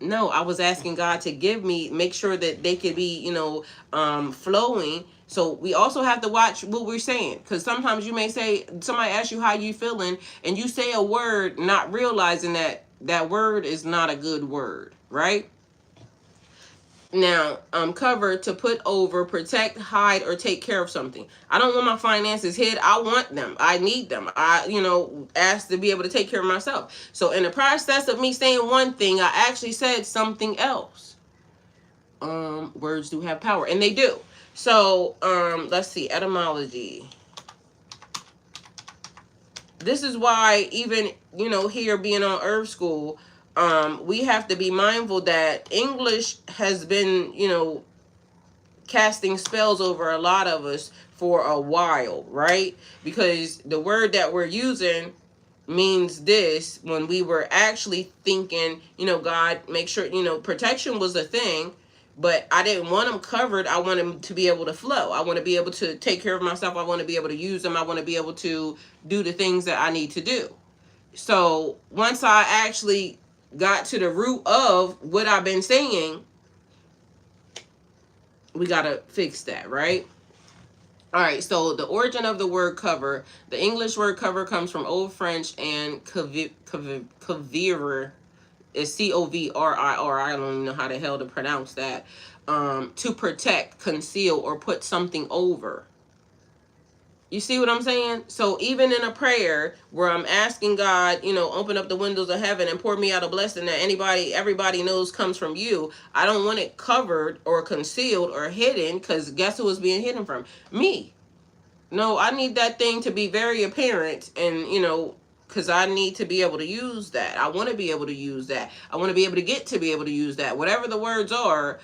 No, I was asking God to make sure that they could be, flowing. So we also have to watch what we're saying, because sometimes you may say, somebody asks you how you feeling, and you say a word not realizing that that word is not a good word, right? Now, cover, to put over, protect, hide, or take care of something. I don't want my finances hid. I want them. I need them. I, ask to be able to take care of myself. So in the process of me saying one thing, I actually said something else. Words do have power, and they do. So, let's see, etymology. This is why even, here being on Earth School, we have to be mindful that English has been, casting spells over a lot of us for a while, right? Because the word that we're using means this, when we were actually thinking, God, make sure, protection was a thing, but I didn't want them covered. I want them to be able to flow. I want to be able to take care of myself. I want to be able to use them. I want to be able to do the things that I need to do. So once I actually got to the root of what I've been saying, we got to fix that, right? All right, so the origin of the word cover. The English word cover comes from Old French, and couvrir is C-O-V-R-I-R. I don't even know how the hell to pronounce that. To protect, conceal, or put something over. You see what I'm saying? So even in a prayer where I'm asking God, open up the windows of heaven and pour me out a blessing that everybody knows comes from you, I don't want it covered or concealed or hidden, because guess who is being hidden from? Me. No, I need that thing to be very apparent, and, because I need to be able to use that. I want to be able to use that. I want to be able to get to be able to use that. Whatever the words are,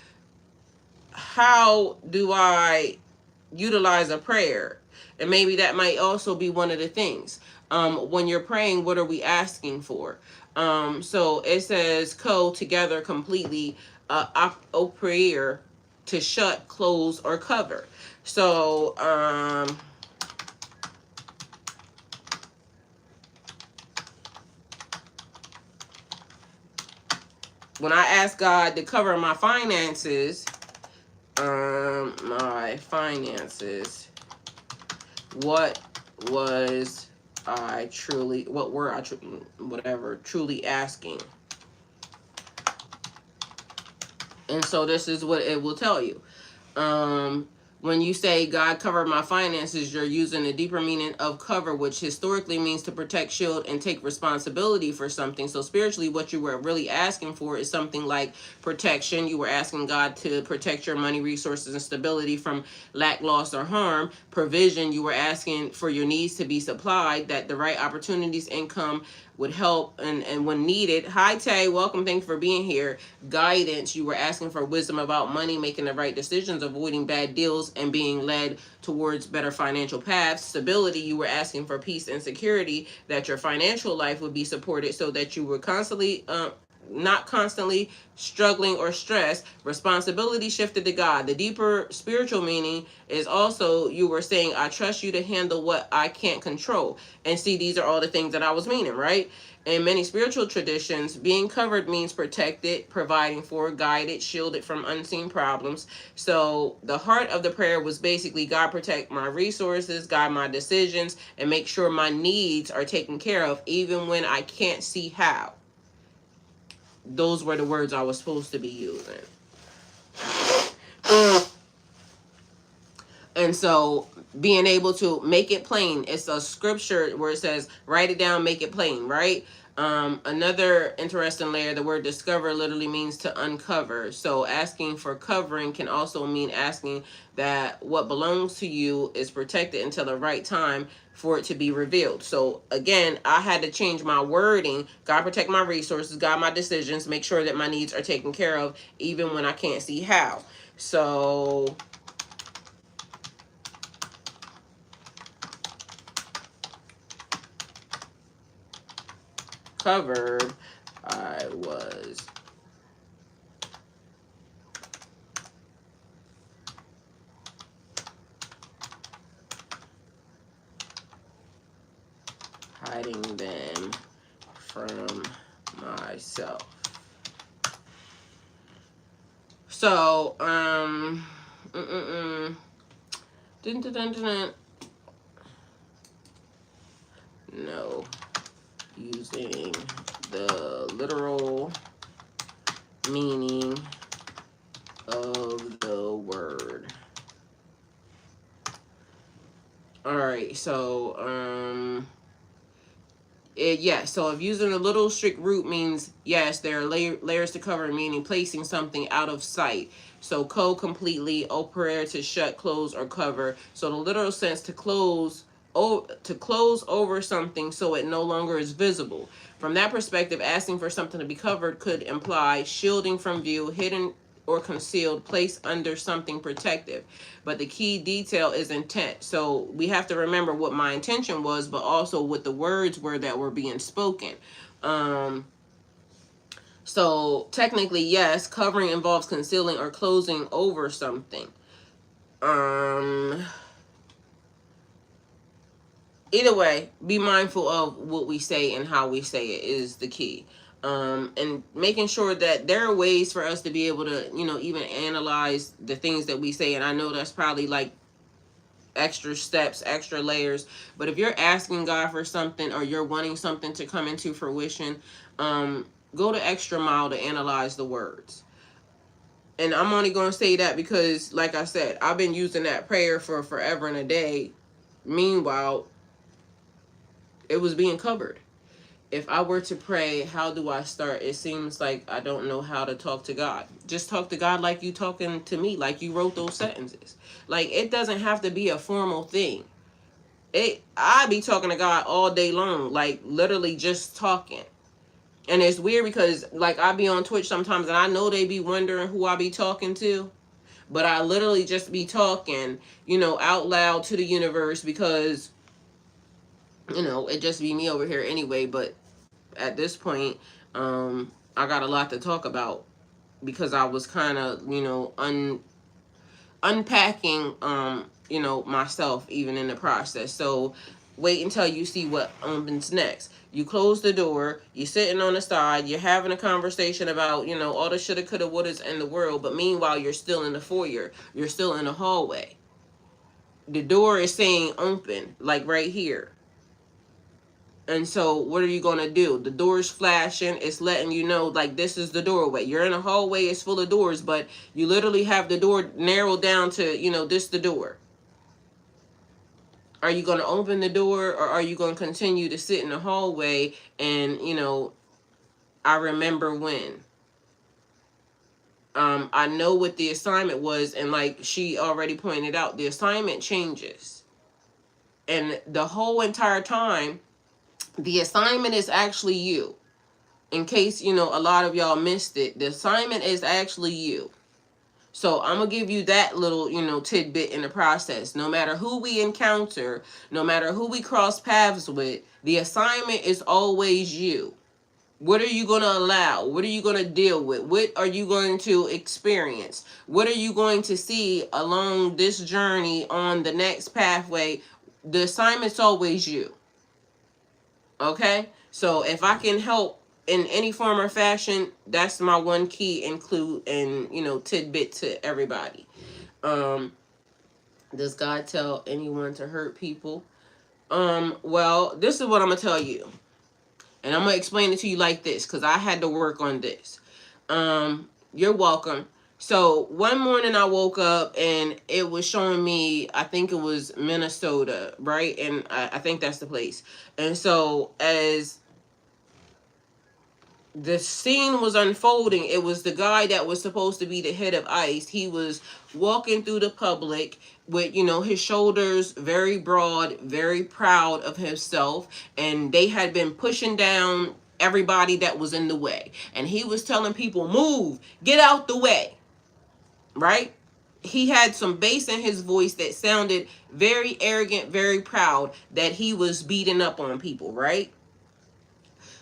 how do I utilize a prayer? And maybe that might also be one of the things. When you're praying, what are we asking for? So it says together, completely, prayer, to shut, close, or cover. So, when I ask God to cover my finances, what were I truly asking? And so this is what it will tell you. When you say, God, cover my finances, you're using a deeper meaning of cover, which historically means to protect, shield, and take responsibility for something. So spiritually, what you were really asking for is something like protection. You were asking God to protect your money, resources, and stability from lack, loss, or harm. Provision, you were asking for your needs to be supplied, that the right opportunities, income would help and when needed. Hi, Tay. Welcome. Thanks for being here. Guidance. You were asking for wisdom about money, making the right decisions, avoiding bad deals, and being led towards better financial paths. Stability. You were asking for peace and security, that your financial life would be supported so that you were not constantly struggling or stressed. Responsibility shifted to God. The deeper spiritual meaning is also, you were saying, I trust you to handle what I can't control. And see, these are all the things that I was meaning, right? In many spiritual traditions, being covered means protected, providing for, guided, shielded from unseen problems. So the heart of the prayer was basically, God, protect my resources, guide my decisions, and make sure my needs are taken care of, even when I can't see how. Those were the words I was supposed to be using. And And so being able to make it plain, it's a scripture where it says, write it down, make it plain, right? Another interesting layer, the word discover literally means to uncover. So asking for covering can also mean asking that what belongs to you is protected until the right time for it to be revealed. So again, I had to change my wording. God protect my resources, guide my decisions, make sure that my needs are taken care of, even when I can't see how. So covered, I was hiding them from myself. So, dun, dun, dun, dun, no, using the literal meaning of the word. All right, so so if using a little strict root means, yes, there are layers to cover, meaning placing something out of sight. So completely, opere, to shut, close, or cover. So the literal sense, to close over something so it no longer is visible. From that perspective, asking for something to be covered could imply shielding from view, hidden or concealed, placed under something protective. But the key detail is intent. So we have to remember what my intention was, but also what the words were that were being spoken. So technically, yes, covering involves concealing or closing over something. Either way, be mindful of what we say and how we say it is the key. And making sure that there are ways for us to be able to, even analyze the things that we say. And I know that's probably like extra steps, extra layers. But if you're asking God for something or you're wanting something to come into fruition, go the extra mile to analyze the words. And I'm only going to say that because, like I said, I've been using that prayer for forever and a day. Meanwhile, it was being covered. If I were to pray, how do I start? It seems like I don't know how to talk to God. Just talk to God like you talking to me, like you wrote those sentences. Like, it doesn't have to be a formal thing. I be talking to God all day long, like literally just talking. And it's weird because like I be on Twitch sometimes and I know they be wondering who I be talking to. But I literally just be talking, out loud to the universe because, it just be me over here anyway. But at this point, I got a lot to talk about because I was kind of, unpacking, myself even in the process. So wait until you see what opens next. You close the door, you're sitting on the side, you're having a conversation about, all the shoulda, coulda, wouldas in the world, but meanwhile, you're still in the foyer, you're still in the hallway. The door is saying open, like right here. And so what are you going to do? The door's flashing. It's letting you know, like, this is the doorway. You're in a hallway. It's full of doors, but you literally have the door narrowed down to, this the door. Are you going to open the door or are you going to continue to sit in the hallway and, I remember when. I know what the assignment was, and like she already pointed out, the assignment changes. And the whole entire time, the assignment is actually you. In case, a lot of y'all missed it, the assignment is actually you. So I'm going to give you that little, tidbit in the process. No matter who we encounter, no matter who we cross paths with, the assignment is always you. What are you going to allow? What are you going to deal with? What are you going to experience? What are you going to see along this journey on the next pathway? The assignment's always you. Okay? So if I can help in any form or fashion, that's my one key include and, tidbit to everybody. Does God tell anyone to hurt people? Well, this is what I'm going to tell you. And I'm going to explain it to you like this because I had to work on this. You're welcome. So one morning I woke up and it was showing me, I think it was Minnesota, right? And I think that's the place. And so as the scene was unfolding, it was the guy that was supposed to be the head of ICE. He was walking through the public with, his shoulders very broad, very proud of himself, and they had been pushing down everybody that was in the way. And he was telling people, move, get out the way, right? He had some bass in his voice that sounded very arrogant, very proud, that he was beating up on people, right?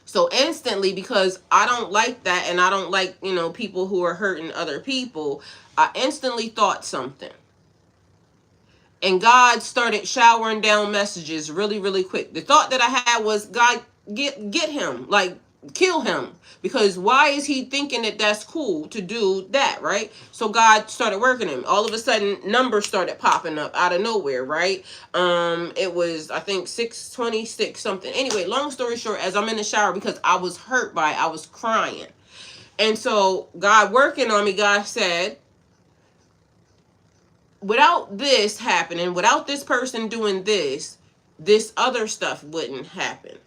So instantly, because I don't like that, and I don't like, people who are hurting other people, I instantly thought something. And God started showering down messages really, really quick. The thought that I had was, God, get him, like, kill him, because why is he thinking that that's cool to do that, right? So God started working him. All of a sudden, numbers started popping up out of nowhere, right? It was, I think, 626 something. Anyway, long story short, as I'm in the shower, because I was hurt by it, I was crying. And so God working on me, God said, without this happening, without this person doing this other stuff wouldn't happen.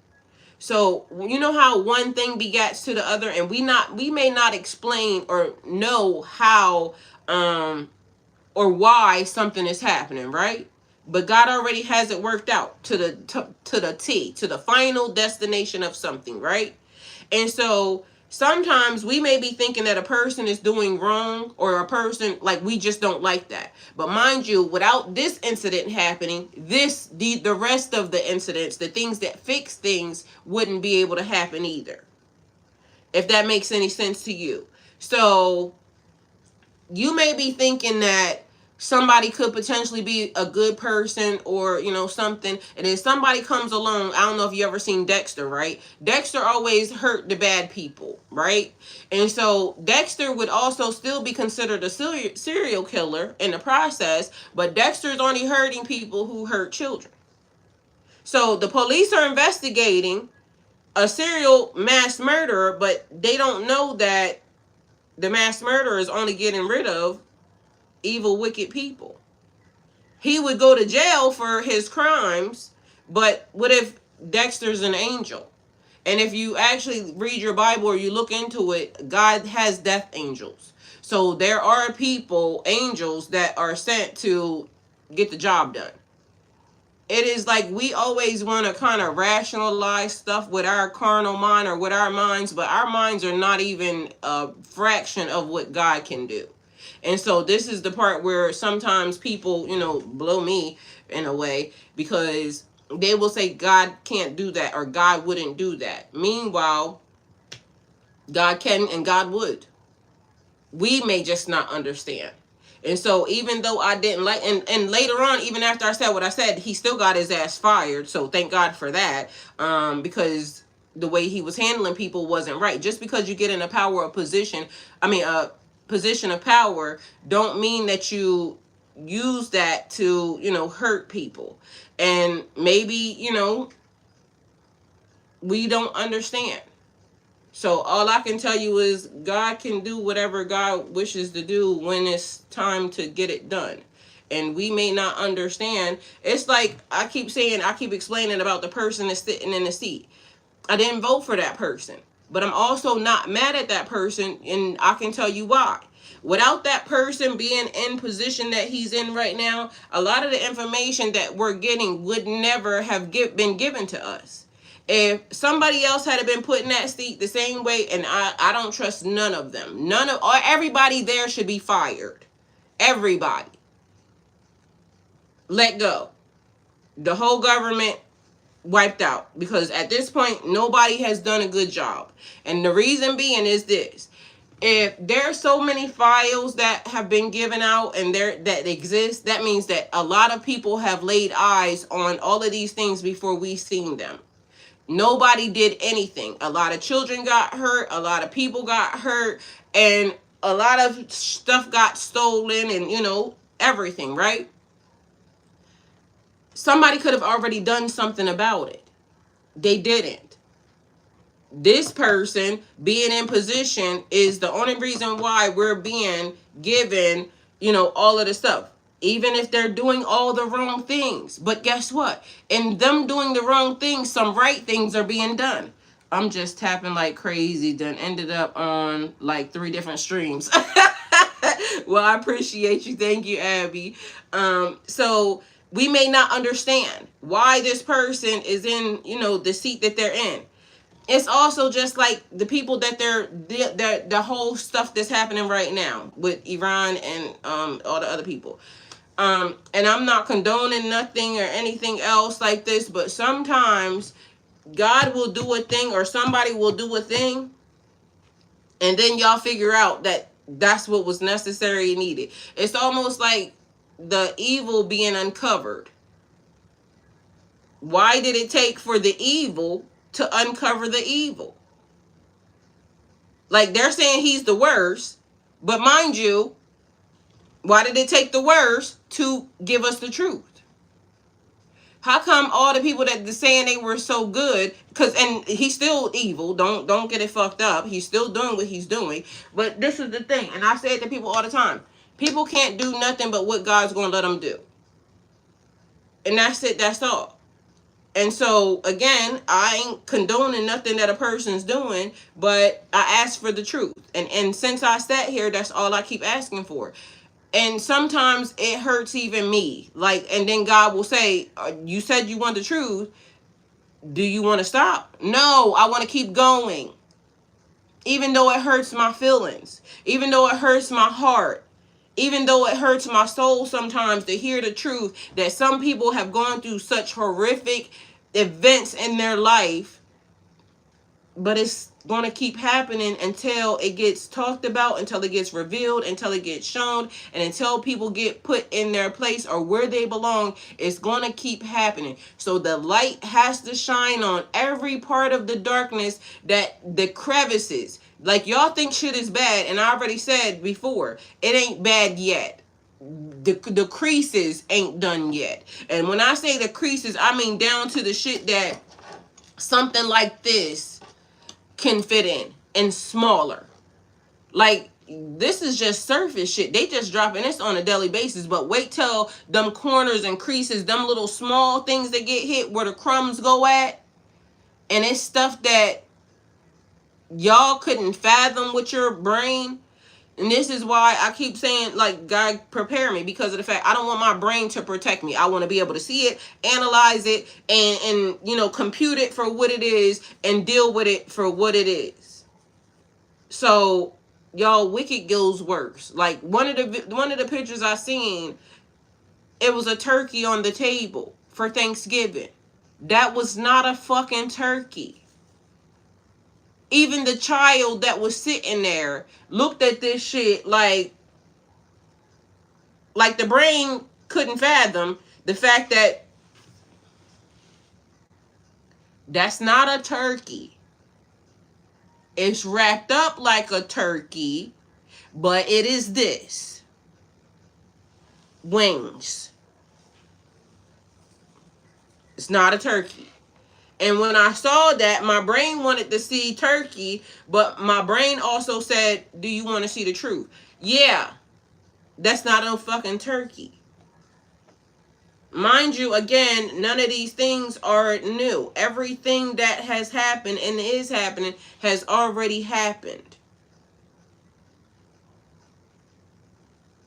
So you know how one thing begats to the other, and we may not explain or know how or why something is happening, right? But God already has it worked out to the T, to the final destination of something, right? And so sometimes we may be thinking that a person is doing wrong, or a person, like, we just don't like that. But mind you, without this incident happening, the rest of the incidents, the things that fix things, wouldn't be able to happen either. If that makes any sense to you. So you may be thinking that somebody could potentially be a good person, or something, and then somebody comes along. I don't know if you ever seen Dexter, right? Dexter always hurt the bad people, right? And so Dexter would also still be considered a serial killer in the process, but Dexter's only hurting people who hurt children. So the police are investigating a serial mass murderer, but they don't know that the mass murderer is only getting rid of evil, wicked people. He would go to jail for his crimes, but what if Dexter's an angel? And if you actually read your Bible or you look into it, God has death angels. So there are people, angels, that are sent to get the job done. It is like we always want to kind of rationalize stuff with our carnal mind or with our minds, but our minds are not even a fraction of what God can do. And so this is the part where sometimes people, blow me in a way, because they will say God can't do that, or God wouldn't do that. Meanwhile, God can and God would. We may just not understand. And so even though I didn't like, and later on, even after I said what I said, he still got his ass fired. So thank God for that, because the way he was handling people wasn't right. Just because you get in a position of power, don't mean that you use that to, hurt people. And maybe, we don't understand. So all I can tell you is God can do whatever God wishes to do when it's time to get it done. And we may not understand. It's like I keep explaining about the person that's sitting in the seat. I didn't vote for that person, but I'm also not mad at that person, and I can tell you why. Without that person being in position that he's in right now, a lot of the information that we're getting would never have been given to us. If somebody else had been put in that seat the same way, and I don't trust none of them. Everybody there should be fired. Everybody. Let go. The whole government wiped out, because at this point nobody has done a good job. And the reason being is this: if there's so many files that have been given out and that exist, that means that a lot of people have laid eyes on all of these things before we seen them. Nobody did anything. A lot of children got hurt, a lot of people got hurt, and a lot of stuff got stolen, and everything, right? Somebody could have already done something about it. They didn't. this person being in position is the only reason why we're being given, all of the stuff. Even if they're doing all the wrong things. But guess what? In them doing the wrong things, some right things are being done. I'm just tapping like crazy. Then ended up on like 3 different streams. Well, I appreciate you. Thank you, Abby. So we may not understand why this person is in, the seat that they're in. It's also just like the people that the whole stuff that's happening right now with Iran and all the other people. And I'm not condoning nothing or anything else like this, but sometimes God will do a thing or somebody will do a thing, and then y'all figure out that that's what was necessary and needed. It's almost like the evil being uncovered. Why did it take for the evil to uncover the evil? Like, they're saying he's the worst, but mind you, why did it take the worst to give us the truth? How come all the people that are saying they were so good, and he's still evil, don't get it fucked up, he's still doing what he's doing, but this is the thing, and I say it to people all the time, people can't do nothing but what God's going to let them do. And that's it, that's all. And so, again, I ain't condoning nothing that a person's doing, but I ask for the truth. And since I sat here, that's all I keep asking for. And sometimes it hurts even me. Like, and then God will say, you said you want the truth. Do you want to stop? No, I want to keep going. Even though it hurts my feelings. Even though it hurts my heart. Even though it hurts my soul sometimes to hear the truth that some people have gone through such horrific events in their life. But it's going to keep happening until it gets talked about, until it gets revealed, until it gets shown, and until people get put in their place or where they belong. It's going to keep happening. So the light has to shine on every part of the darkness, that the crevices. Like, y'all think shit is bad, and I already said before, it ain't bad yet. The creases ain't done yet. And when I say the creases, I mean down to the shit that something like this can fit in and smaller. Like, this is just surface shit. They just dropping this on a daily basis, but wait till them corners and creases, them little small things that get hit where the crumbs go at, and it's stuff that y'all couldn't fathom with your brain. And this is why I keep saying, like, God, prepare me, because of the fact I don't want my brain to protect me. I want to be able to see it, analyze it, and compute it for what it is and deal with it for what it is. So, y'all, wicked goes worse. Like, one of the pictures I seen, it was a turkey on the table for Thanksgiving. That was not a fucking turkey. Even the child that was sitting there looked at this shit like the brain couldn't fathom the fact that that's not a turkey. It's wrapped up like a turkey, but it is this. Wings. It's not a turkey. And when I saw that, my brain wanted to see turkey, but my brain also said, do you want to see the truth? Yeah, that's not a fucking turkey. Mind you, again, none of these things are new. Everything that has happened and is happening has already happened.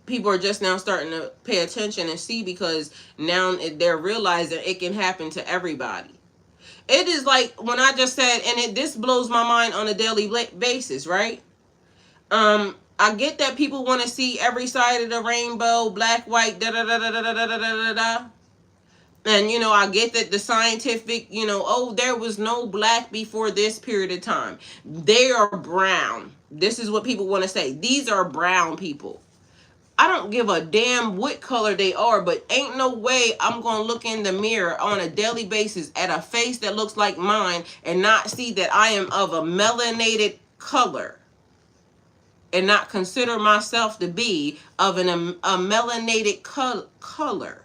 People are just now starting to pay attention and see, because now they're realizing it can happen to everybody. It is like when I just said, and this blows my mind on a daily basis, right? I get that people want to see every side of the rainbow, black, white, da da da da da da da da da da. And I get that the scientific, there was no black before this period of time. They are brown. This is what people want to say. These are brown people. I don't give a damn what color they are, but ain't no way I'm going to look in the mirror on a daily basis at a face that looks like mine and not see that I am of a melanated color and not consider myself to be of a melanated color.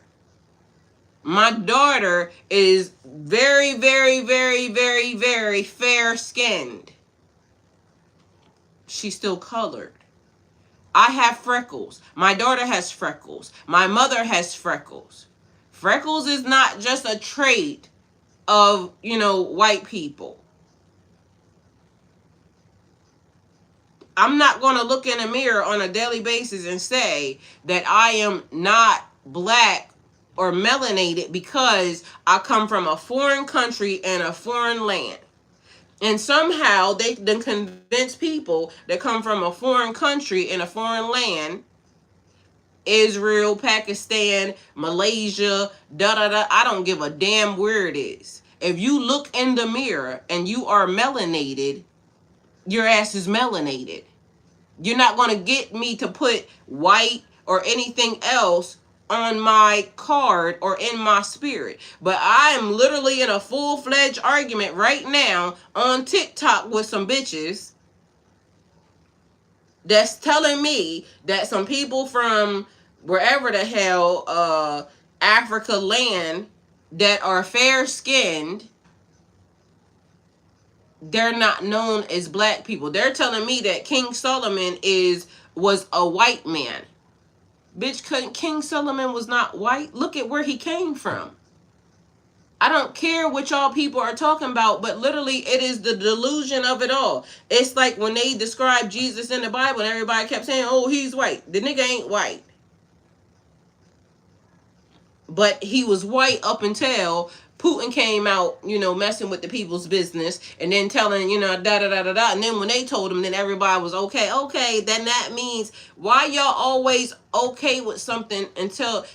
My daughter is very, very, very, very, very fair skinned. She's still colored. I have freckles. My daughter has freckles. My mother has freckles. Freckles is not just a trait of, white people. I'm not going to look in a mirror on a daily basis and say that I am not black or melanated because I come from a foreign country and a foreign land. And somehow they then convince people that come from a foreign country and a foreign land, Israel, Pakistan, Malaysia, da-da-da, I don't give a damn where it is. If you look in the mirror and you are melanated, your ass is melanated. You're not going to get me to put white or anything else on my card or in my spirit. But I am literally in a full-fledged argument right now on TikTok with some bitches that's telling me that some people from wherever the hell, Africa land, that are fair-skinned, they're not known as black people. They're telling me that King Solomon was a white man. Bitch, King Solomon was not white. Look at where he came from. I don't care what y'all people are talking about, but literally it is the delusion of it all. It's like when they described Jesus in the Bible and everybody kept saying, oh, he's white. The nigga ain't white. But he was white up until Putin came out, messing with the people's business and then telling, da-da-da-da-da. And then when they told him, then everybody was okay. Then that means why y'all always okay with something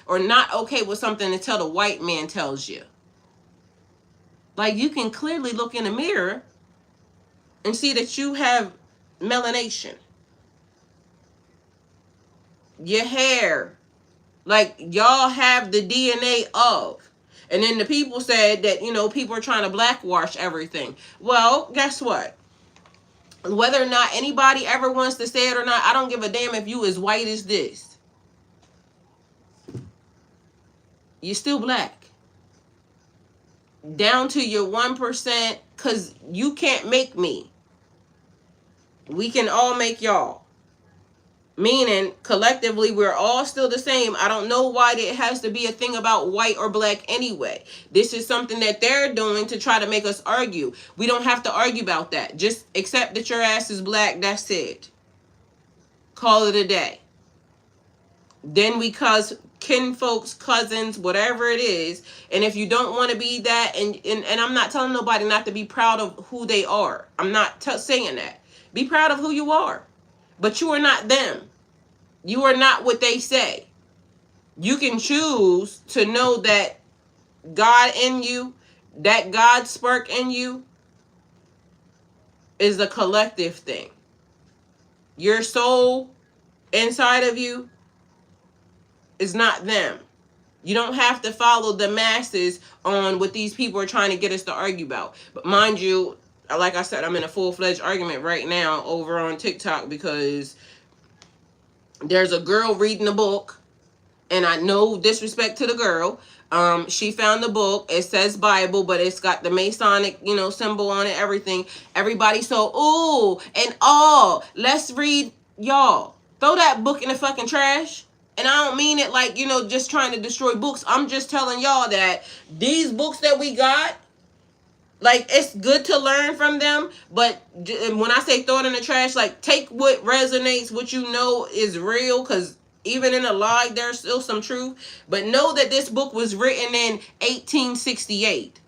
or not okay with something until the white man tells you? Like, you can clearly look in the mirror and see that you have melanation. Your hair. Like, y'all have the DNA of. And then the people said that, people are trying to blackwash everything. Well, guess what? Whether or not anybody ever wants to say it or not, I don't give a damn if you as white as this. You're still black. Down to your 1%, because you can't make me. We can all make y'all. Meaning, collectively, we're all still the same. I don't know why it has to be a thing about white or black anyway. This is something that they're doing to try to make us argue. We don't have to argue about that. Just accept that your ass is black. That's it. Call it a day. Then we cause kinfolks, cousins, whatever it is. And if you don't want to be that, and I'm not telling nobody not to be proud of who they are. I'm not saying that. Be proud of who you are. But you are not them. You are not what they say. You can choose to know that God in you, that God spark in you, is a collective thing. Your soul inside of you is not them. You don't have to follow the masses on what these people are trying to get us to argue about. But mind you, like I said, I'm in a full-fledged argument right now over on TikTok because there's a girl reading a book, and I no disrespect to the girl. She found the book. It says Bible, but it's got the Masonic, symbol on it, everything. Everybody so, ooh, and oh, let's read, y'all. Throw that book in the fucking trash. And I don't mean it like, just trying to destroy books. I'm just telling y'all that these books that we got, like, it's good to learn from them. But when I say throw it in the trash, like, take what resonates, what you know is real. Because even in a lie, there's still some truth. But know that this book was written in 1868.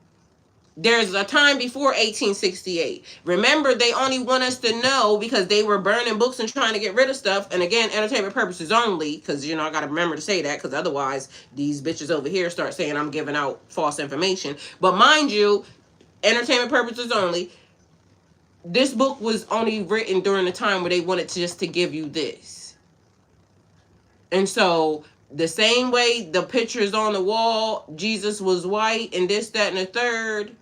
There's a time before 1868. Remember, they only want us to know because they were burning books and trying to get rid of stuff. And again, entertainment purposes only. Because, I got to remember to say that. Because otherwise, these bitches over here start saying I'm giving out false information. But mind you, entertainment purposes only. This book was only written during the time where they wanted to give you this. And so, the same way the pictures on the wall, Jesus was white and this, that, and the third.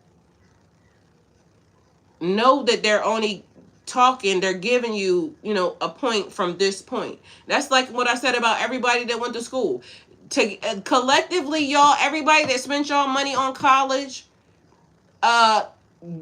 Know that they're only talking, they're giving you, a point from this point. That's like what I said about everybody that went to school. collectively, y'all, everybody that spent y'all money on college,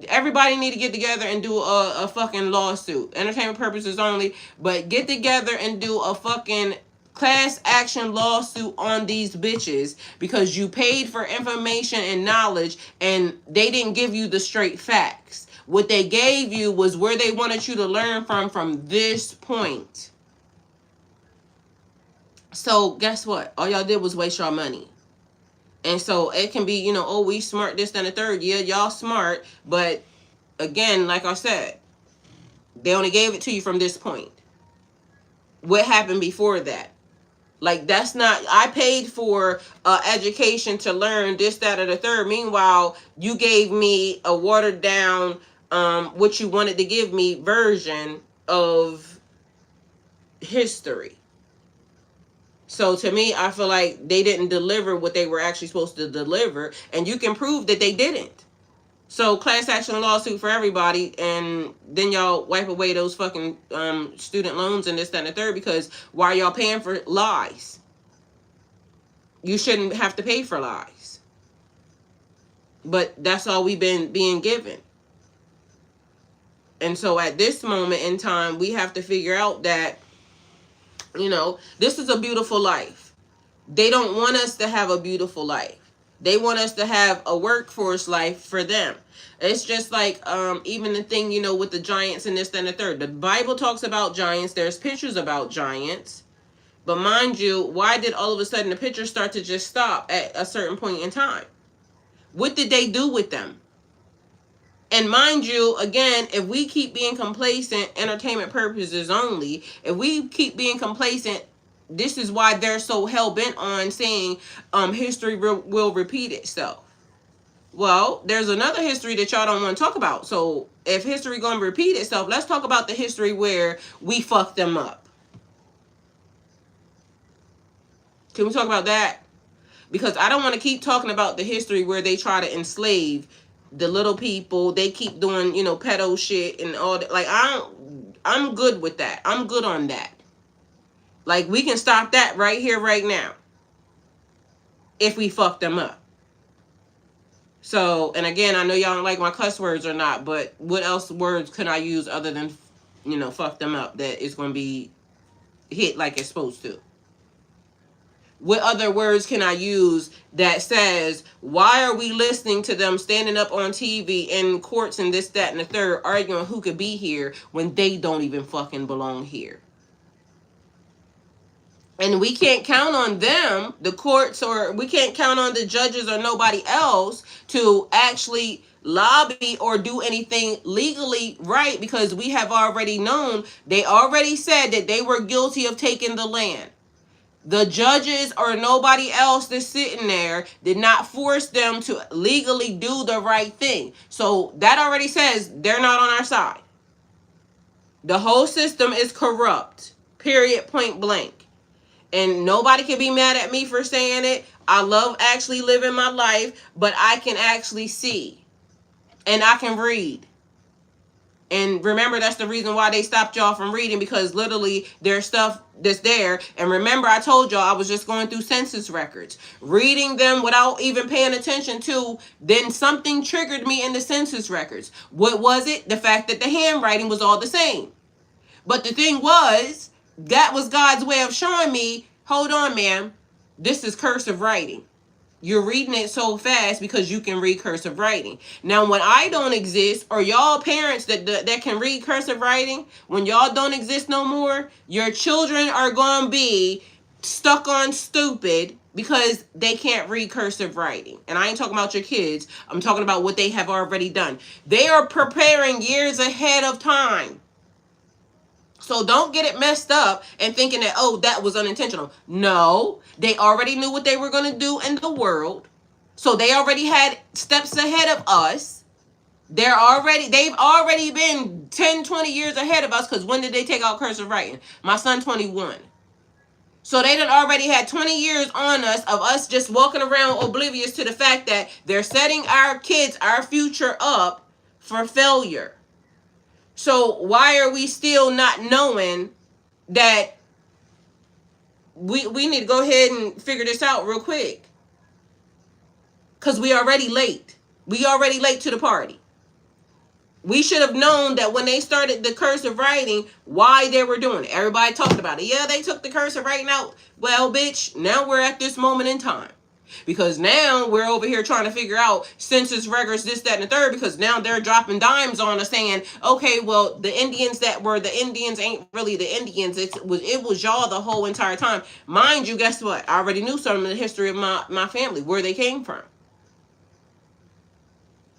everybody need to get together and do a fucking lawsuit. Entertainment purposes only, but get together and do a fucking class action lawsuit on these bitches because you paid for information and knowledge and they didn't give you the straight facts. What they gave you was where they wanted you to learn from this point. So guess what? All y'all did was waste your money. And so it can be, oh, we smart, this, and the third. Yeah, y'all smart. But again, like I said, they only gave it to you from this point. What happened before that? Like, that's not, I paid for education to learn this, that, or the third. Meanwhile, you gave me a watered down, what you wanted to give me version of history. So to me, I feel like they didn't deliver what they were actually supposed to deliver, and you can prove that they didn't. So class action lawsuit for everybody, and then y'all wipe away those fucking student loans and this, that, and the third, because why are y'all paying for lies? You shouldn't have to pay for lies. But that's all we've been being given. And so at this moment in time, we have to figure out that, this is a beautiful life. They don't want us to have a beautiful life. They want us to have a workforce life for them. It's just like even the thing, with the giants and this, that, and the third. The Bible talks about giants. There's pictures about giants. But mind you, why did all of a sudden the pictures start to just stop at a certain point in time? What did they do with them? And mind you, again, if we keep being complacent, entertainment purposes only, if we keep being complacent, this is why they're so hell-bent on saying history will repeat itself. Well, there's another history that y'all don't want to talk about. So if history going to repeat itself, let's talk about the history where we fucked them up. Can we talk about that? Because I don't want to keep talking about the history where they try to enslave the little people. They keep doing, pedo shit and all that. Like, I'm good with that. I'm good on that. Like, we can stop that right here, right now, if we fuck them up. So, and again, I know y'all don't like my cuss words or not, but what else words can I use other than, fuck them up that is going to be hit like it's supposed to? What other words can I use that says, why are we listening to them standing up on TV in courts and this, that, and the third, arguing who could be here when they don't even fucking belong here? And we can't count on them, the courts, or we can't count on the judges or nobody else to actually lobby or do anything legally right, because we have already known, they already said that they were guilty of taking the land. The judges or nobody else that's sitting there did not force them to legally do the right thing. So that already says they're not on our side. The whole system is corrupt, period, point blank. And nobody can be mad at me for saying it. I love actually living my life, but I can actually see. And I can read. And remember, that's the reason why they stopped y'all from reading, because literally there's stuff that's there. And remember, I told y'all I was just going through census records, reading them without even paying attention to. Then something triggered me in the census records. What was it? The fact that the handwriting was all the same. But the thing was, that was God's way of showing me, hold on, ma'am, this is cursive writing. You're reading it so fast because you can read cursive writing. Now, when I don't exist, or y'all parents that can read cursive writing, when y'all don't exist no more, your children are going to be stuck on stupid because they can't read cursive writing. And I ain't talking about your kids. I'm talking about what they have already done. They are preparing years ahead of time. So don't get it messed up and thinking that, oh, that was unintentional. No, they already knew what they were going to do in the world. So they already had steps ahead of us. They've already been 10, 20 years ahead of us, because when did they take out cursive writing? My son, 21. So they done already had 20 years on us of us just walking around oblivious to the fact that they're setting our kids, our future up for failure. So why are we still not knowing that we need to go ahead and figure this out real quick. Because we already late. We already late to the party. We should have known that when they started the cursive writing, why they were doing it. Everybody talked about it. Yeah, they took the cursive writing out. Well, bitch, now we're at this moment in time. Because now we're over here trying to figure out census records, this, that, and the third, because now they're dropping dimes on us saying, okay, well, the Indians that were the Indians ain't really the Indians. It was y'all the whole entire time. Mind you, guess what? I already knew some of the history of my family, where they came from.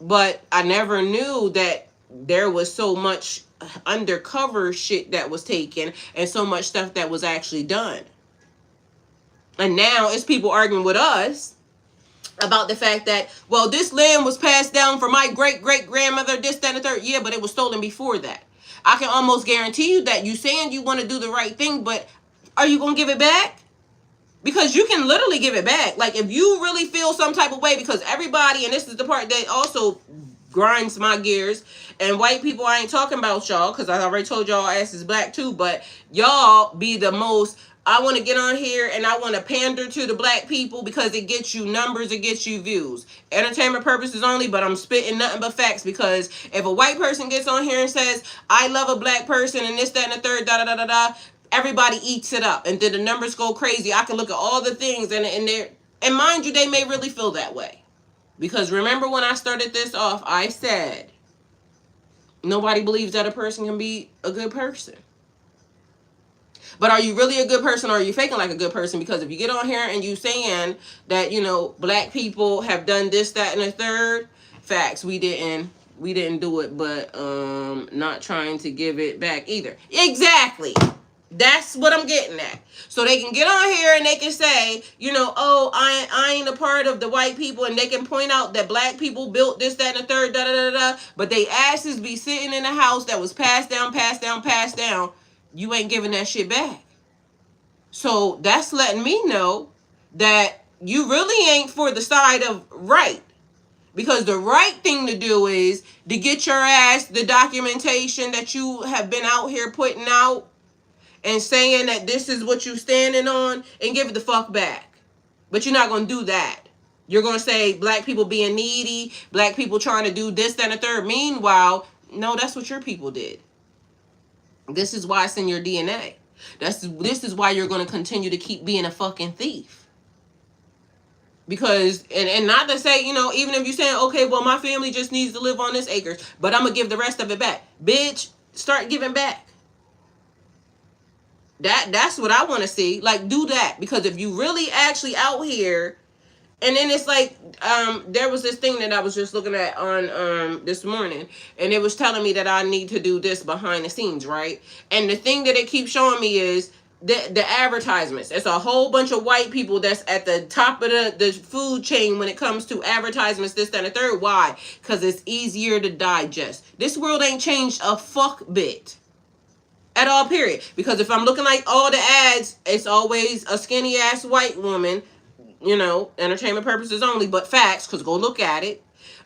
But I never knew that there was so much undercover shit that was taken and so much stuff that was actually done. And now it's people arguing with us about the fact that, well, this land was passed down from my great-great-grandmother, this, that, and the third. Yeah, but it was stolen before that. I can almost guarantee you that you saying you want to do the right thing, but are you going to give it back? Because you can literally give it back. Like, if you really feel some type of way, because everybody, and this is the part that also grinds my gears, and white people, I ain't talking about y'all, because I already told y'all ass is black too, but y'all be the most, I want to get on here and I want to pander to the black people because it gets you numbers, it gets you views. Entertainment purposes only, but I'm spitting nothing but facts, because if a white person gets on here and says, I love a black person and this, that, and the third, da, da, da, da, da, everybody eats it up, and then the numbers go crazy. I can look at all the things, and mind you, they may really feel that way. Because remember when I started this off, I said, nobody believes that a person can be a good person. But are you really a good person, or are you faking like a good person? Because if you get on here and you saying that, you know, black people have done this, that, and the third, facts, we didn't do it, but not trying to give it back either. Exactly. That's what I'm getting at. So they can get on here and they can say, you know, oh, I ain't a part of the white people, and they can point out that black people built this, that, and the third, da, da, da, da, but they asses be sitting in a house that was passed down, passed down, passed down. You ain't giving that shit back. So that's letting me know that you really ain't for the side of right. Because the right thing to do is to get your ass the documentation that you have been out here putting out and saying that this is what you standing on, and give it the fuck back. But you're not going to do that. You're going to say black people being needy, black people trying to do this, that, and the third. Meanwhile, no, that's what your people did. This is why it's in your DNA. This is why you're going to continue to keep being a fucking thief. Because, and not to say, you know, even if you're saying, okay, well, my family just needs to live on this acre, but I'm going to give the rest of it back. Bitch, start giving back. That's what I want to see. Like, do that. Because if you really actually out here, and then it's like, there was this thing that I was just looking at on this morning, and it was telling me that I need to do this behind the scenes, right? And the thing that it keeps showing me is the advertisements. It's a whole bunch of white people that's at the top of the food chain when it comes to advertisements, this, that, and the third. Why? Because it's easier to digest. This world ain't changed a fuck bit. At all, period. Because if I'm looking like all the ads, it's always a skinny ass white woman, you know, entertainment purposes only, but facts, because go look at it.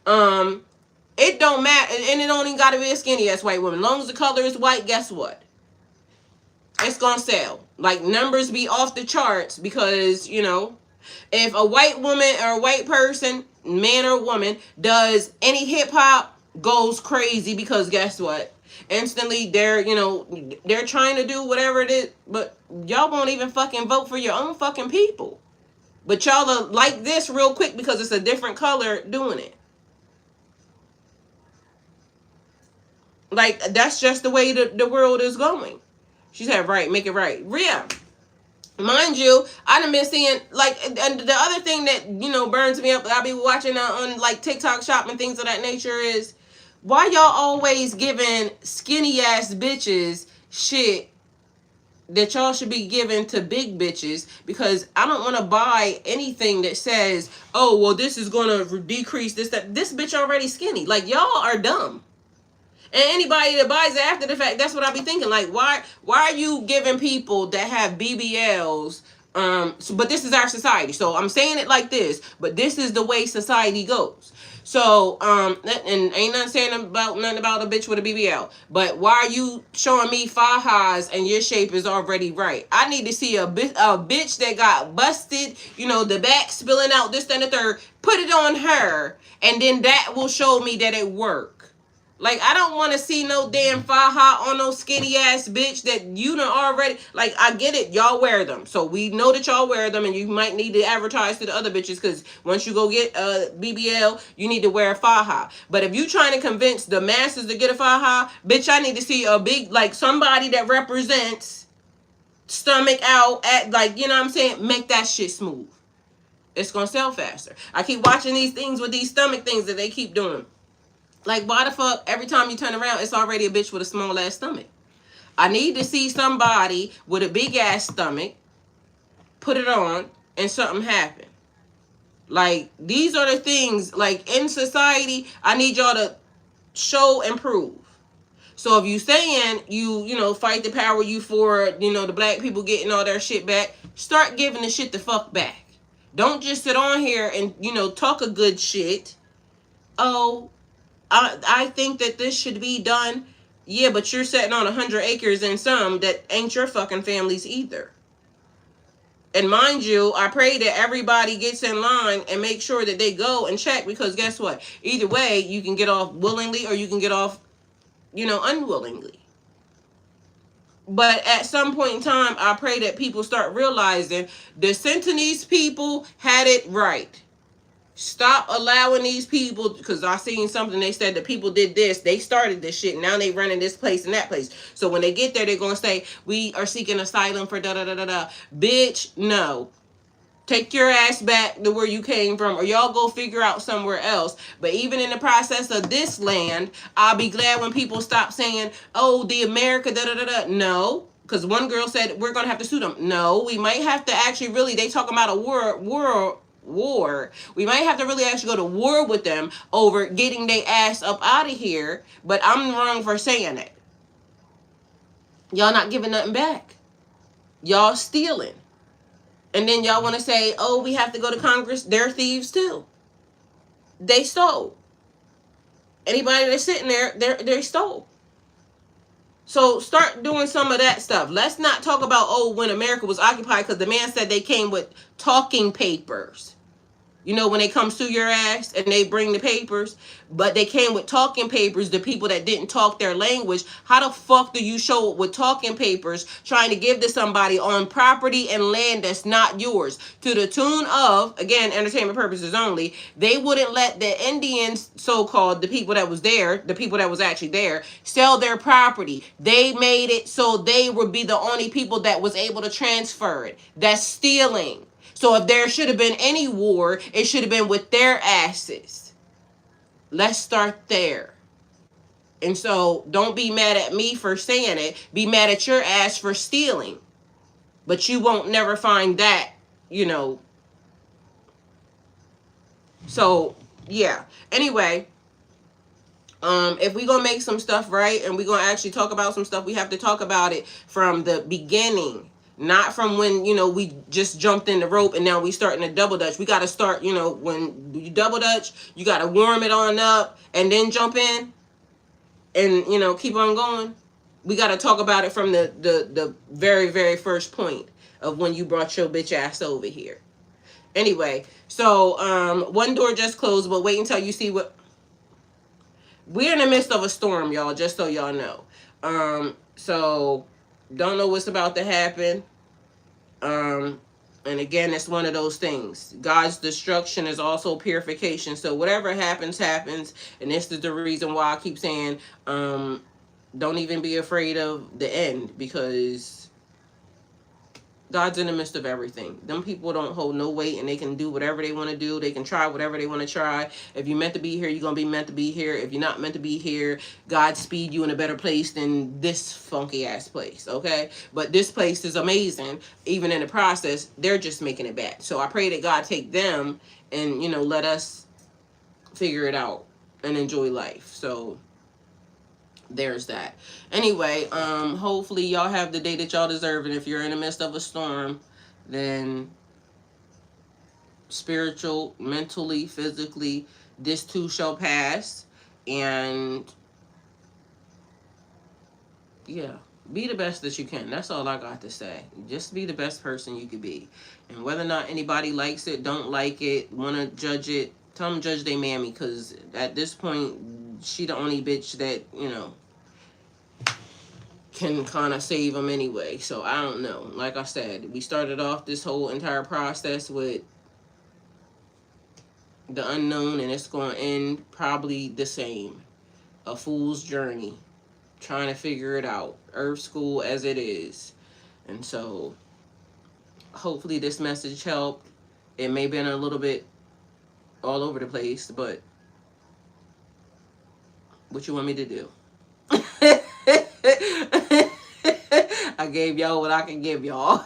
It don't matter, and it don't even got to be a skinny ass white woman. As long as the color is white, guess what? It's gonna sell. Like, numbers be off the charts, because, you know, if a white woman or a white person, man or woman, does any hip hop, goes crazy, because guess what? Instantly, they're trying to do whatever it is, but y'all won't even fucking vote for your own fucking people. But y'all are like this real quick because it's a different color doing it. Like, that's just the way the world is going. She said, right, make it right. Yeah. Mind you, I done been seeing, like, and the other thing that, you know, burns me up, I'll be watching on, like, TikTok shop and things of that nature is, why y'all always giving skinny ass bitches shit that y'all should be giving to big bitches? Because I don't want to buy anything that says, oh, well, this is going to decrease this, that. This bitch already skinny. Like, y'all are dumb. And anybody that buys it after the fact, that's what I be thinking. Like, why are you giving people that have BBLs, but this is our society. So I'm saying it like this, but this is the way society goes. So, and ain't nothing saying about nothing about a bitch with a BBL. But why are you showing me fajas and your shape is already right? I need to see a bitch that got busted, the back spilling out, this, that, and the third. Put it on her, and then that will show me that it worked. Like, I don't want to see no damn faja on no skinny ass bitch that you done already. Like, I get it. Y'all wear them. So we know that y'all wear them, and you might need to advertise to the other bitches, because once you go get a BBL, you need to wear a faja. But if you trying to convince the masses to get a faja, bitch, I need to see a big, like, somebody that represents stomach out at, like, you know what I'm saying? Make that shit smooth. It's going to sell faster. I keep watching these things with these stomach things that they keep doing. Like, why the fuck, every time you turn around, it's already a bitch with a small ass stomach? I need to see somebody with a big ass stomach put it on and something happen. Like, these are the things, like, in society, I need y'all to show and prove. So if you saying you fight the power you for, the black people getting all their shit back, start giving the shit the fuck back. Don't just sit on here and, talk a good shit. Oh, I think that this should be done. Yeah, but you're sitting on 100 acres and some that ain't your fucking family's either. And mind you, I pray that everybody gets in line and make sure that they go and check, because guess what? Either way, you can get off willingly or you can get off, unwillingly. But at some point in time, I pray that people start realizing the Sentinese people had it right. Stop allowing these people, because I seen something, they said that people did this, they started this shit, now they running this place and that place. So when they get there, they're going to say, we are seeking asylum for da-da-da-da-da. Bitch, no. Take your ass back to where you came from, or y'all go figure out somewhere else. But even in the process of this land, I'll be glad when people stop saying, oh, the America, da-da-da-da. No. Because one girl said, we're going to have to sue them. No, we might have to actually really, they talking about a war. We might have to really actually go to war with them over getting their ass up out of here. But I'm wrong for saying it. Y'all not giving nothing back. Y'all stealing. And then y'all want to say, oh, we have to go to Congress. They're thieves too. They stole. Anybody that's sitting there, they stole. So start doing some of that stuff. Let's not talk about, oh, when America was occupied, because the man said they came with talking papers. When they come sue your ass and they bring the papers, but they came with talking papers, the people that didn't talk their language. How the fuck do you show up with talking papers trying to give to somebody on property and land that's not yours? To the tune of, again, entertainment purposes only, they wouldn't let the Indians, so-called, the people that was there, the people that was actually there, sell their property. They made it so they would be the only people that was able to transfer it. That's stealing. So if there should have been any war, it should have been with their asses. Let's start there. And so don't be mad at me for saying it. Be mad at your ass for stealing. But you won't never find that, So, yeah. Anyway, if we gonna make some stuff right and we gonna actually talk about some stuff, we have to talk about it from the beginning. Not from when, we just jumped in the rope and now we starting to double dutch. We got to start, when you double dutch, you got to warm it on up and then jump in and, keep on going. We got to talk about it from the very, very first point of when you brought your bitch ass over here. Anyway, so one door just closed, but wait until you see what... We're in the midst of a storm, y'all, just so y'all know. So... Don't know what's about to happen. And again, it's one of those things. God's destruction is also purification. So whatever happens, happens. And this is the reason why I keep saying, don't even be afraid of the end, because God's in the midst of everything. Them people don't hold no weight, and they can do whatever they want to do. They can try whatever they want to try. If you're meant to be here, you're going to be meant to be here. If you're not meant to be here, God speed you in a better place than this funky ass place, okay? But this place is amazing. Even in the process, they're just making it bad. So I pray that God take them and, let us figure it out and enjoy life. So there's that. Anyway, hopefully y'all have the day that y'all deserve, and if you're in the midst of a storm, then spiritual, mentally, physically, this too shall pass. And yeah, be the best that you can. That's all I got to say. Just be the best person you could be. And whether or not anybody likes it, don't like it, want to judge it, tell them judge their mammy. Because at this point, she the only bitch that, you know, can kind of save them anyway. So I don't know. Like I said, we started off this whole entire process with the unknown, and it's going to end probably the same. A fool's journey. Trying to figure it out. Earth school as it is. And so hopefully this message helped. It may have been a little bit all over the place, but what you want me to do? I gave y'all what I can give y'all.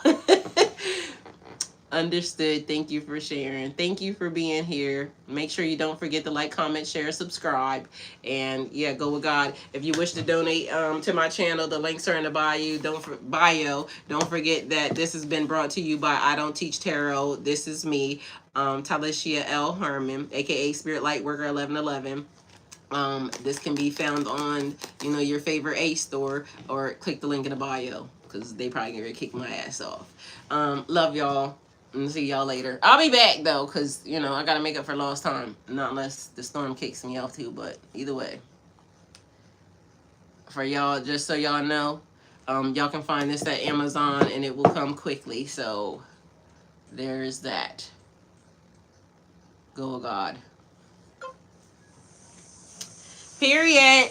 Understood. Thank you for sharing. Thank you for being here. Make sure you don't forget to like, comment, share, subscribe, and yeah, go with God. If you wish to donate to my channel, the links are in the bio. Don't forget that this has been brought to you by I Don't Teach Tarot. This is me, Tylishia LHarmon, aka Spirit Lightworker 1111. This can be found on, you know, your favorite Ace store, or click the link in the bio because they probably gonna kick my ass off. Love y'all. And see y'all later. I'll be back though, because, you know, I gotta make up for lost time. Not unless the storm kicks me off too, but either way. For y'all, just so y'all know, y'all can find this at Amazon and it will come quickly. So there's that. Go with God. Period.